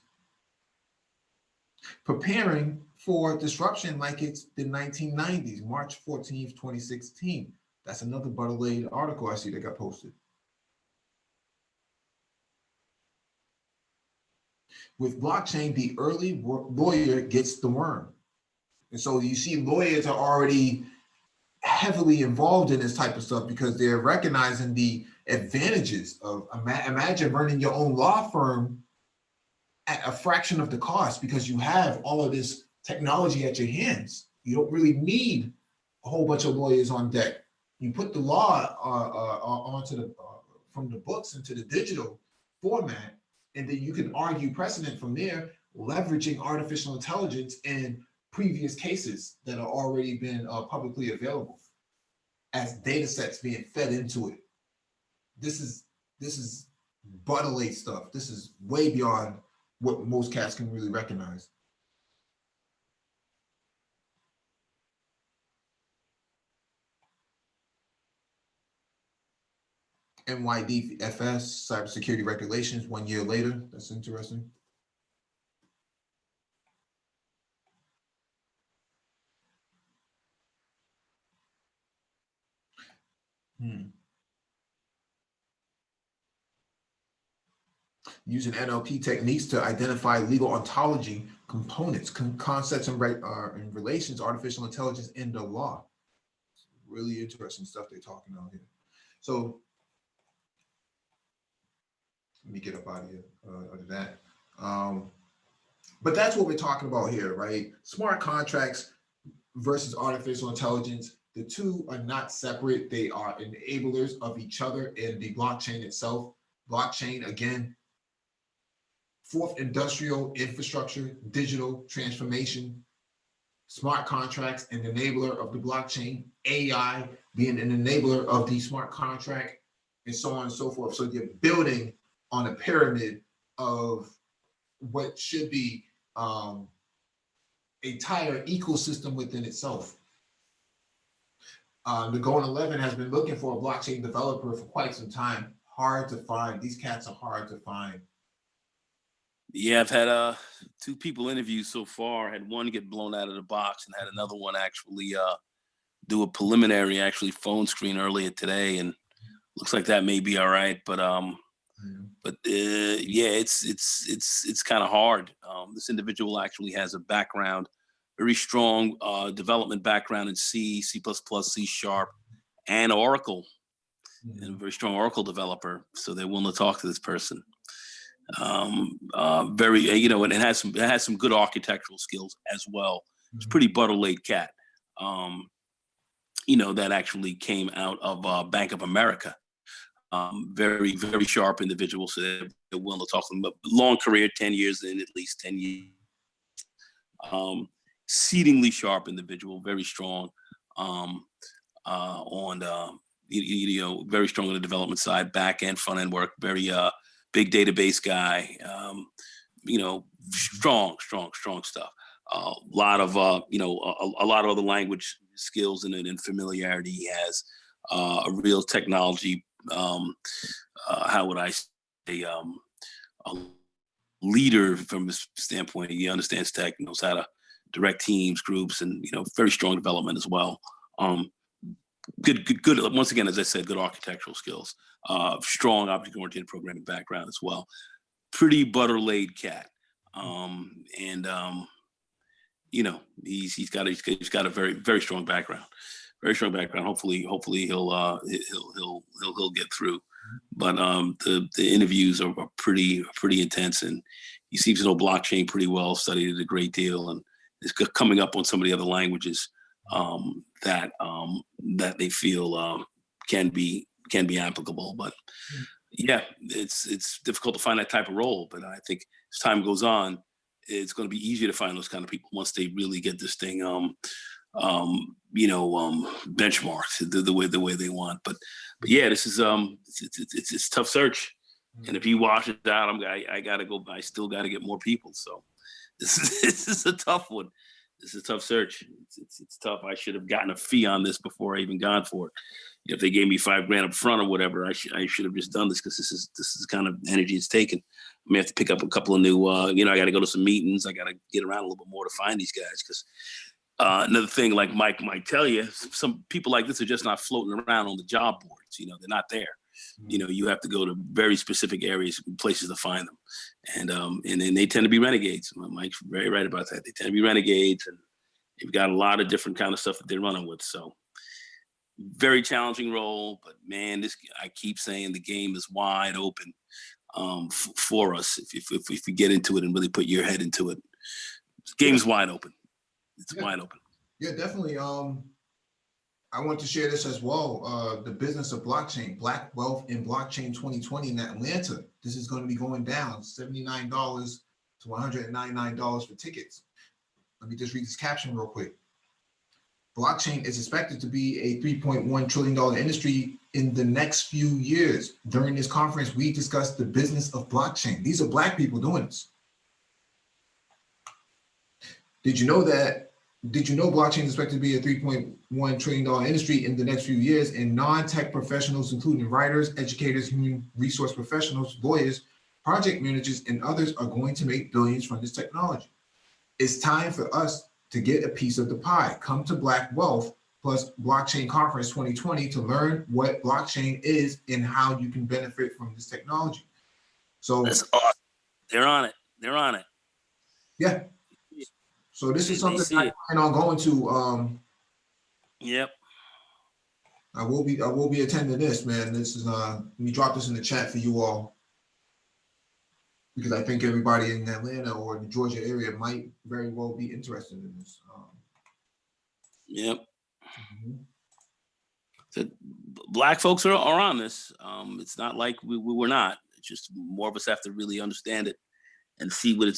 Preparing for disruption like it's the 1990s, March 14th, 2016. That's another butter-laid article I see that got posted. With blockchain, the early lawyer gets the worm. And so you see lawyers are already heavily involved in this type of stuff because they're recognizing the advantages of, imagine running your own law firm at a fraction of the cost, because you have all of this technology at your hands. You don't really need a whole bunch of lawyers on deck. You put the law onto from the books into the digital format, and then you can argue precedent from there, leveraging artificial intelligence and previous cases that are already been publicly available as data sets being fed into it. This is butter-laid stuff. This is way beyond what most cats can really recognize. NYDFS, cybersecurity regulations 1 year later. That's interesting. Using NLP techniques to identify legal ontology components, concepts, and relations, artificial intelligence in the law. Really interesting stuff they're talking about here. So let me get up out of here of that. But that's what we're talking about here, right? Smart contracts versus artificial intelligence. The two are not separate. They are enablers of each other in the blockchain itself. Blockchain, again, fourth industrial infrastructure, digital transformation, smart contracts, an enabler of the blockchain, AI being an enabler of the smart contract, and so on and so forth. So you're building on a pyramid of what should be a entire ecosystem within itself. The Going 11 has been looking for a blockchain developer for quite some time. Hard to find. These cats are hard to find. Yeah, I've had 2 people interview so far. I had one get blown out of the box, and had another one actually do a preliminary actually phone screen earlier today, and looks like that may be all right. But yeah, it's kind of hard. This individual actually has a background, very strong development background in C, C++, C Sharp, and Oracle, and a very strong Oracle developer. So they're willing to talk to this person. Very, and it has some good architectural skills as well. It's a pretty butter laid cat. That actually came out of Bank of America. Very, very sharp individual. So they're willing to talk to them. But long career, 10 years in, at least 10 years. Exceedingly sharp individual, very strong very strong on the development side, back end, front end work, very big database guy, strong stuff. A lot of a lot of other language skills and familiarity. He has a real technology, how would I say, a leader from his standpoint. He understands tech, knows how to direct teams, groups, and very strong development as well. Good. Once again, as I said, good architectural skills. Strong object-oriented programming background as well. Pretty butter laid cat. He's got a very, very strong background. Very strong background. Hopefully he'll get through. But the interviews are pretty intense, and he seems to know blockchain pretty well. Studied it a great deal, and is coming up on some of the other languages that they feel can be applicable. But yeah, it's difficult to find that type of role. But I think as time goes on, it's going to be easier to find those kind of people once they really get this thing benchmarked the way they want. But yeah, this is it's a tough search. And if he washes out, I gotta go. I still got to get more people. So this is a tough one. This is a tough search. It's tough. I should have gotten a fee on this before I even gone for it. If they gave me $5,000 up front or whatever, I should have just done this, because this is the kind of energy it's taken. I may have to pick up a couple of new. I got to go to some meetings. I got to get around a little bit more to find these guys, because another thing, like Mike might tell you, some people like this are just not floating around on the job boards. They're not there. You have to go to very specific areas, places to find them, and then they tend to be renegades. Mike's very right about that. They tend to be renegades, and they've got a lot of different kind of stuff that they're running with. So very challenging role, but man, I keep saying the game is wide open for us if we get into it and really put your head into it. The game's wide open. It's wide open. Yeah, definitely. I want to share this as well. The business of blockchain, Black Wealth in Blockchain 2020 in Atlanta. This is going to be going down $79 to $199 for tickets. Let me just read this caption real quick. Blockchain is expected to be a $3.1 trillion industry in the next few years. During this conference, we discussed the business of blockchain. These are Black people doing this. Did you know blockchain is expected to be a $3.1 trillion industry in the next few years, and non-tech professionals, including writers, educators, human resource professionals, lawyers, project managers, and others are going to make billions from this technology. It's time for us to get a piece of the pie. Come to Black Wealth plus Blockchain Conference 2020 to learn what blockchain is and how you can benefit from this technology. So that's awesome. They're on it. Yeah. So this is something I plan on going to. Yep. I will be attending this, man. This is let me drop this in the chat for you all, because I think everybody in Atlanta or the Georgia area might very well be interested in this. Yep. So Black folks are on this. It's not like we're not. It's just more of us have to really understand it and see what it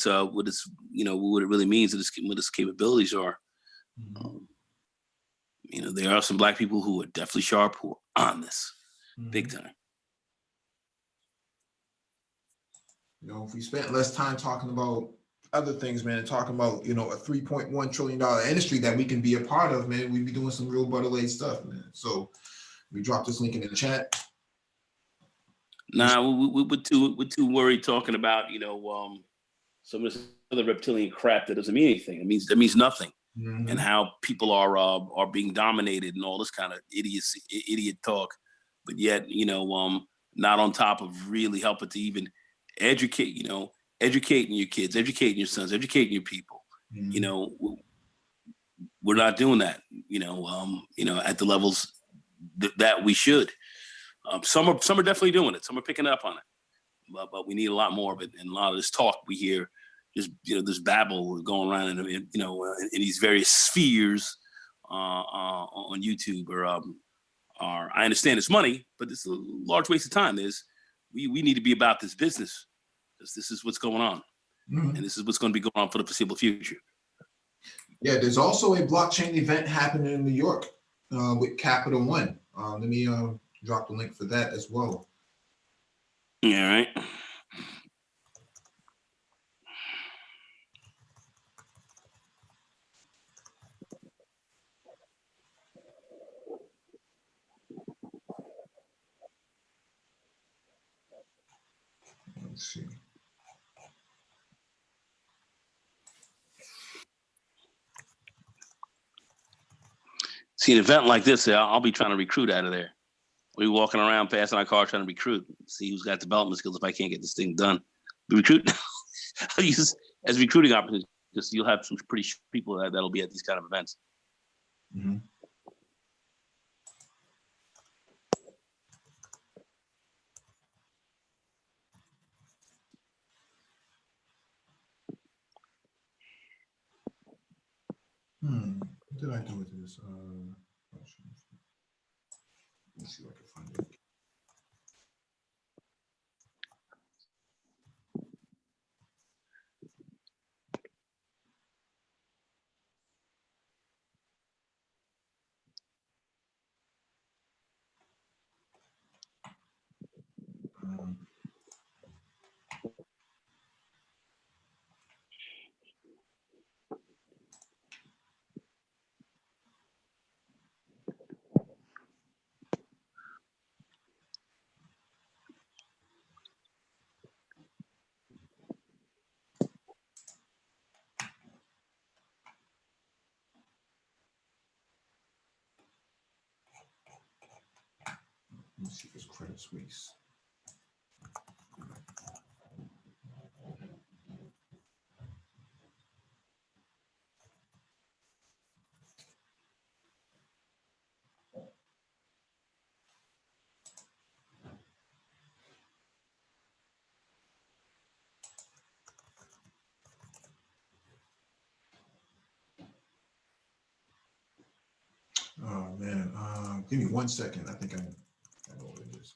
really means, and what its capabilities are. You know, there are some Black people who are definitely sharp, who are on this big time. You know, if we spent less time talking about other things, man, and talking about, you know, a $3.1 trillion industry that we can be a part of, man, we'd be doing some real butter stuff, man. So we dropped this link in the chat. Nah, we're too worried talking about, you know, some of this other reptilian crap that doesn't mean anything. It means nothing. And how people are being dominated and all this kind of idiot talk, but yet, you know, not on top of really helping to even educate, you know, educating your kids, educating your sons, educating your people. You know, we're not doing that, you know, at the levels that we should. Some are definitely doing it. Some are picking up on it, but we need a lot more of it. And a lot of this talk we hear, just, you know, this babble going around in you know, in these various spheres on YouTube are I understand it's money, but it's a large waste of time. We need to be about this business, because this is what's going on, and this is what's going to be going on for the foreseeable future. Yeah, there's also a blockchain event happening in New York with Capital One. Let me drop the link for that as well. Yeah, right. Let's see. See, an event like this, I'll be trying to recruit out of there. We'll be walking around, passing our car, trying to recruit, see who's got development skills. If I can't get this thing done, we recruit. I'll use as recruiting opportunities, because you'll have some pretty people that'll be at these kind of events. What did I do with this? Let's see if I can find it. Let me see this Credit Suisse. Oh man, give me 1 second. I think I know what it is.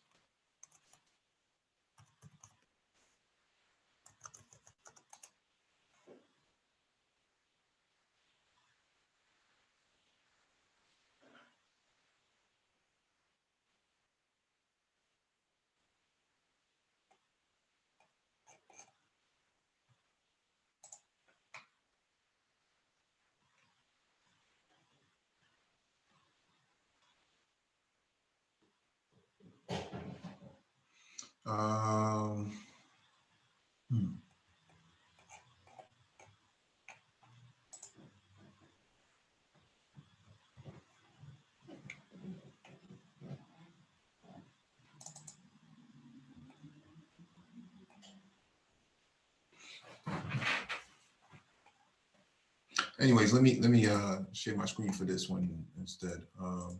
Anyways, let me share my screen for this one instead. All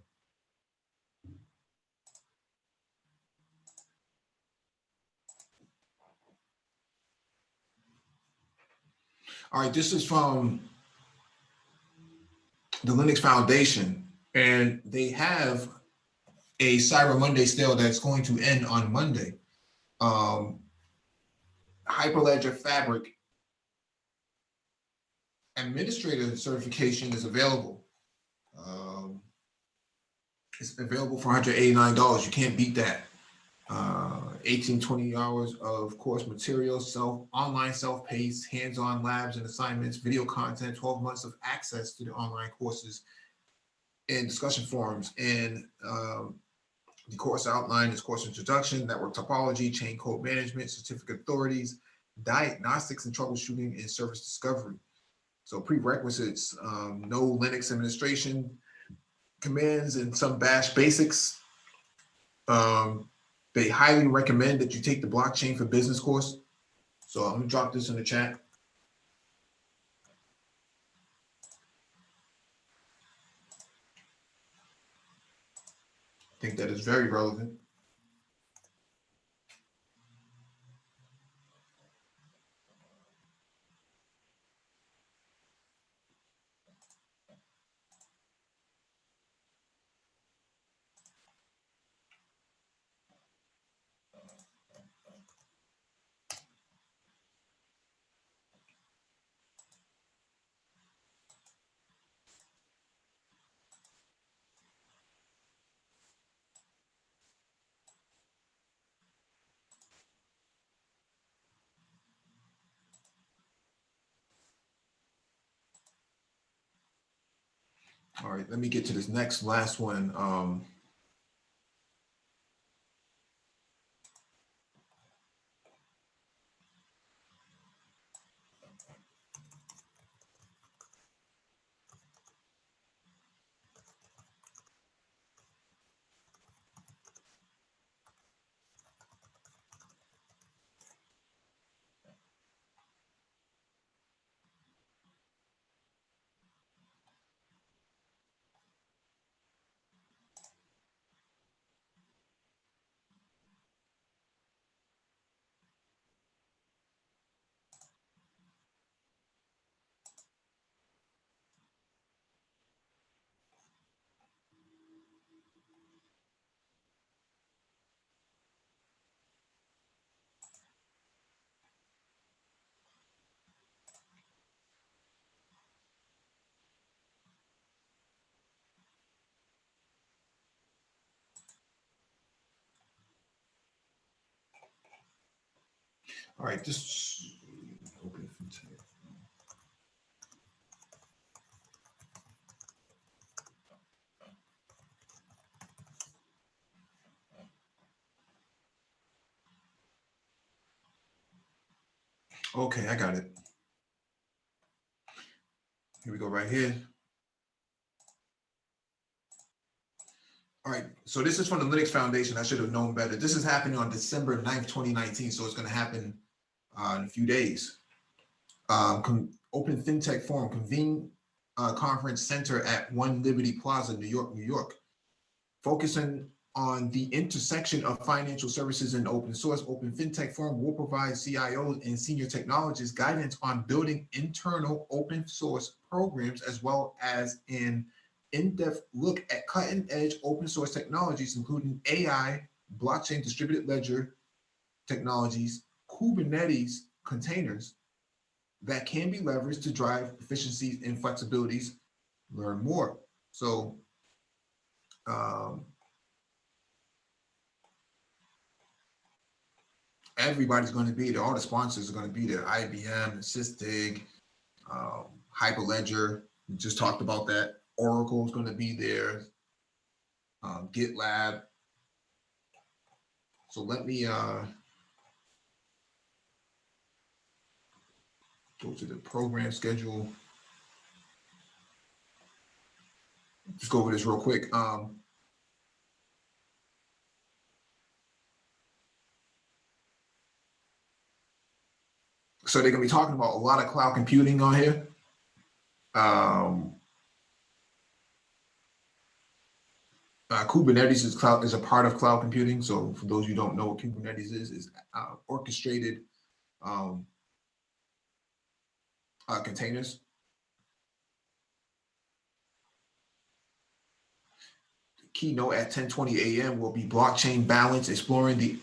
right, this is from the Linux Foundation, and they have a Cyber Monday sale that's going to end on Monday. Hyperledger Fabric administrator certification is available. It's available for $189. You can't beat that. 18-20 hours of course material, online self-paced, hands-on labs and assignments, video content, 12 months of access to the online courses and discussion forums. And the course outline is course introduction, network topology, chain code management, certificate authorities, diagnostics and troubleshooting, and service discovery. So prerequisites, no Linux administration, commands, and some bash basics. They highly recommend that you take the blockchain for business course. So I'm gonna drop this in the chat. I think that is very relevant. All right, let me get to this last one. All right, just open fintech. Okay, I got it. Here we go right here. All right, so this is from the Linux Foundation. I should have known better. This is happening on December 9th, 2019, so it's going to happen in a few days. Open FinTech Forum, convene conference center at One Liberty Plaza, New York, New York. Focusing on the intersection of financial services and open source, Open FinTech Forum will provide CIOs and senior technologists guidance on building internal open source programs, as well as an in-depth look at cutting-edge open source technologies, including AI, blockchain, distributed ledger technologies, Kubernetes containers that can be leveraged to drive efficiencies and flexibilities. Learn more. So everybody's going to be there. All the sponsors are going to be there. IBM, Sysdig, Hyperledger. We just talked about that. Oracle is going to be there. GitLab. So let me go to the program schedule. Just go over this real quick. So they're going to be talking about a lot of cloud computing on here. Kubernetes is a part of cloud computing. So for those who don't know what Kubernetes is orchestrated containers. The keynote at 10:20 a.m. will be blockchain balance, exploring the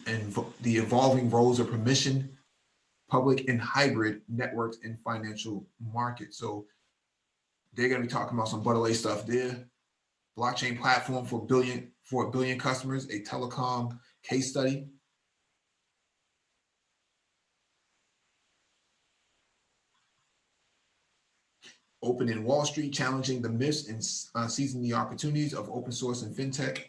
evolving roles of permission, public and hybrid networks in financial markets. So They're going to be talking about some Butter stuff there. Blockchain platform for a billion customers, a telecom case study. Open in Wall Street, challenging the myths and seizing the opportunities of open source and fintech.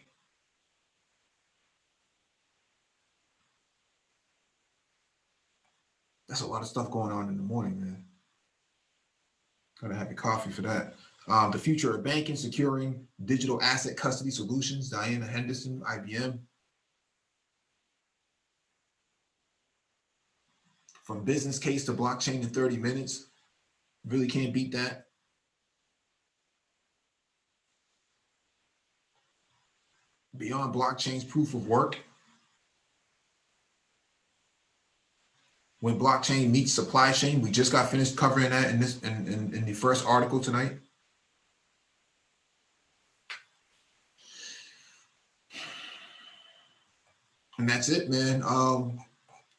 That's a lot of stuff going on in the morning, man. Gotta have your coffee for that. The future of banking, securing digital asset custody solutions, Diana Henderson, IBM. From business case to blockchain in 30 minutes. Really can't beat that. Beyond blockchain's proof of work. When blockchain meets supply chain, we just got finished covering that in the first article tonight. And that's it, man.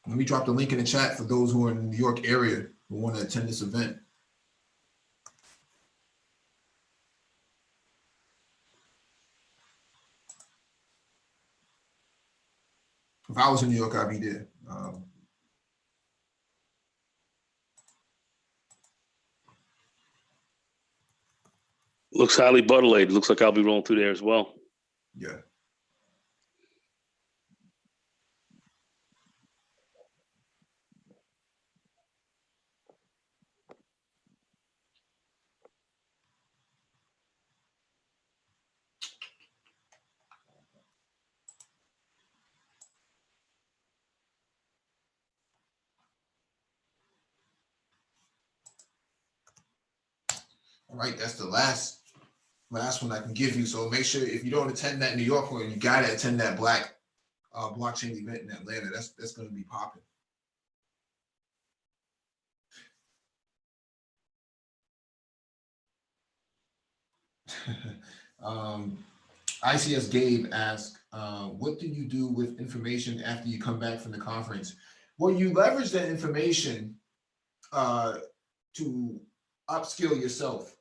Let me drop the link in the chat for those who are in the New York area who want to attend this event. If I was in New York, I'd be there. Looks highly butter-laid. Looks like I'll be rolling through there as well. Yeah. All right, that's the last one I can give you. So make sure if you don't attend that New York one, you gotta attend that blockchain event in Atlanta. That's gonna be popping. ICS Gabe asked, what do you do with information after you come back from the conference? Well, you leverage that information to upskill yourself.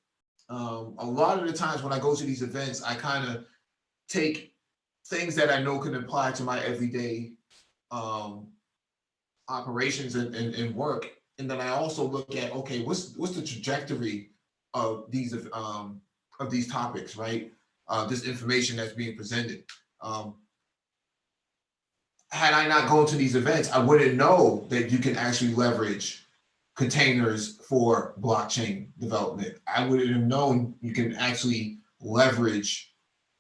A lot of the times when I go to these events, I kind of take things that I know can apply to my everyday operations and work. And then I also look at, okay, what's the trajectory of these topics, right? This information that's being presented. Had I not gone to these events, I wouldn't know that you can actually leverage containers for blockchain development. I wouldn't have known you can actually leverage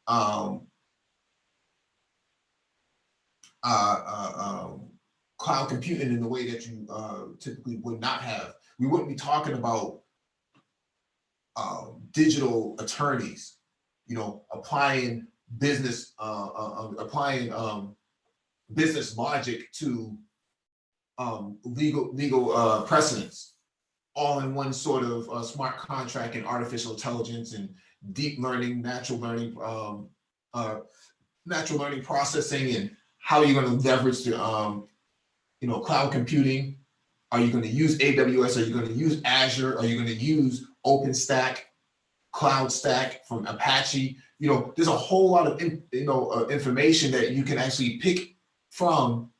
cloud computing in the way that you typically would not have. We wouldn't be talking about digital attorneys, applying business business logic to legal precedents, all in one sort of smart contract and artificial intelligence and deep learning, natural learning processing, and how you're going to leverage the cloud computing. Are you going to use AWS? Are you going to use Azure? Are you going to use OpenStack, Cloud Stack from Apache? There's a whole lot of information that you can actually pick from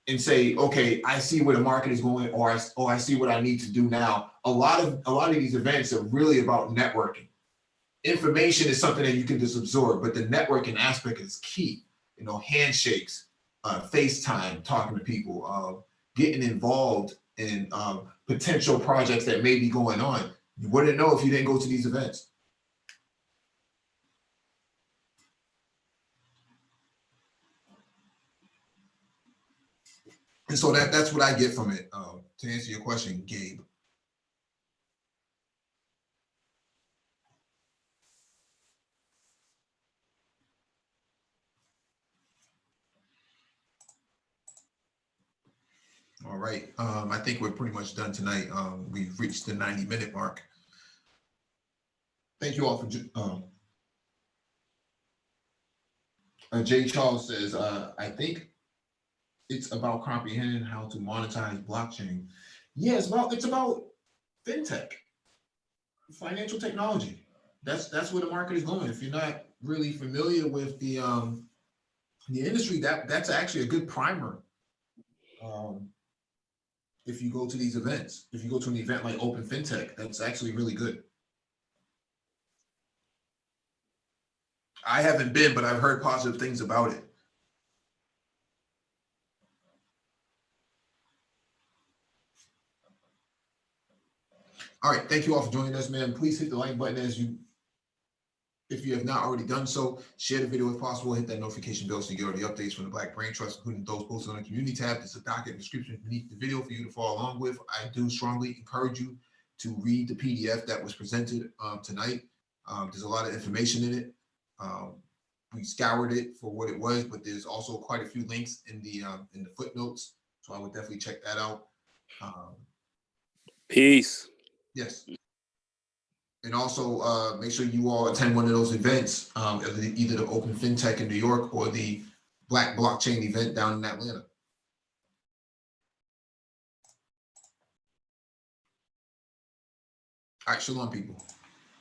and say, okay, I see where the market is going, or I see what I need to do now. A lot of these events are really about networking. Information is something that you can just absorb, but the networking aspect is key. Handshakes, FaceTime, talking to people, getting involved in potential projects that may be going on. You wouldn't know if you didn't go to these events. And so that's what I get from it, to answer your question, Gabe. All right, I think we're pretty much done tonight. We've reached the 90-minute mark. Thank you all for, Jay Charles says, I think it's about comprehending how to monetize blockchain. Yeah, it's about fintech. financial technology. That's where the market is going. If you're not really familiar with the industry, that's actually a good primer. If you go to these events, if you go to an event like Open FinTech, that's actually really good. I haven't been, but I've heard positive things about it. All right, thank you all for joining us, man. Please hit the like button if you have not already done so. Share the video if possible. Hit that notification bell so you get all the updates from the Black Brain Trust, including those posted on the community tab. There's a docket description beneath the video for you to follow along with. I do strongly encourage you to read the PDF that was presented tonight. There's a lot of information in it. We scoured it for what it was, but there's also quite a few links in the footnotes. So I would definitely check that out. Peace. Yes. And also make sure you all attend one of those events, either the Open FinTech in New York or the Black Blockchain event down in Atlanta. All right, shalom, people.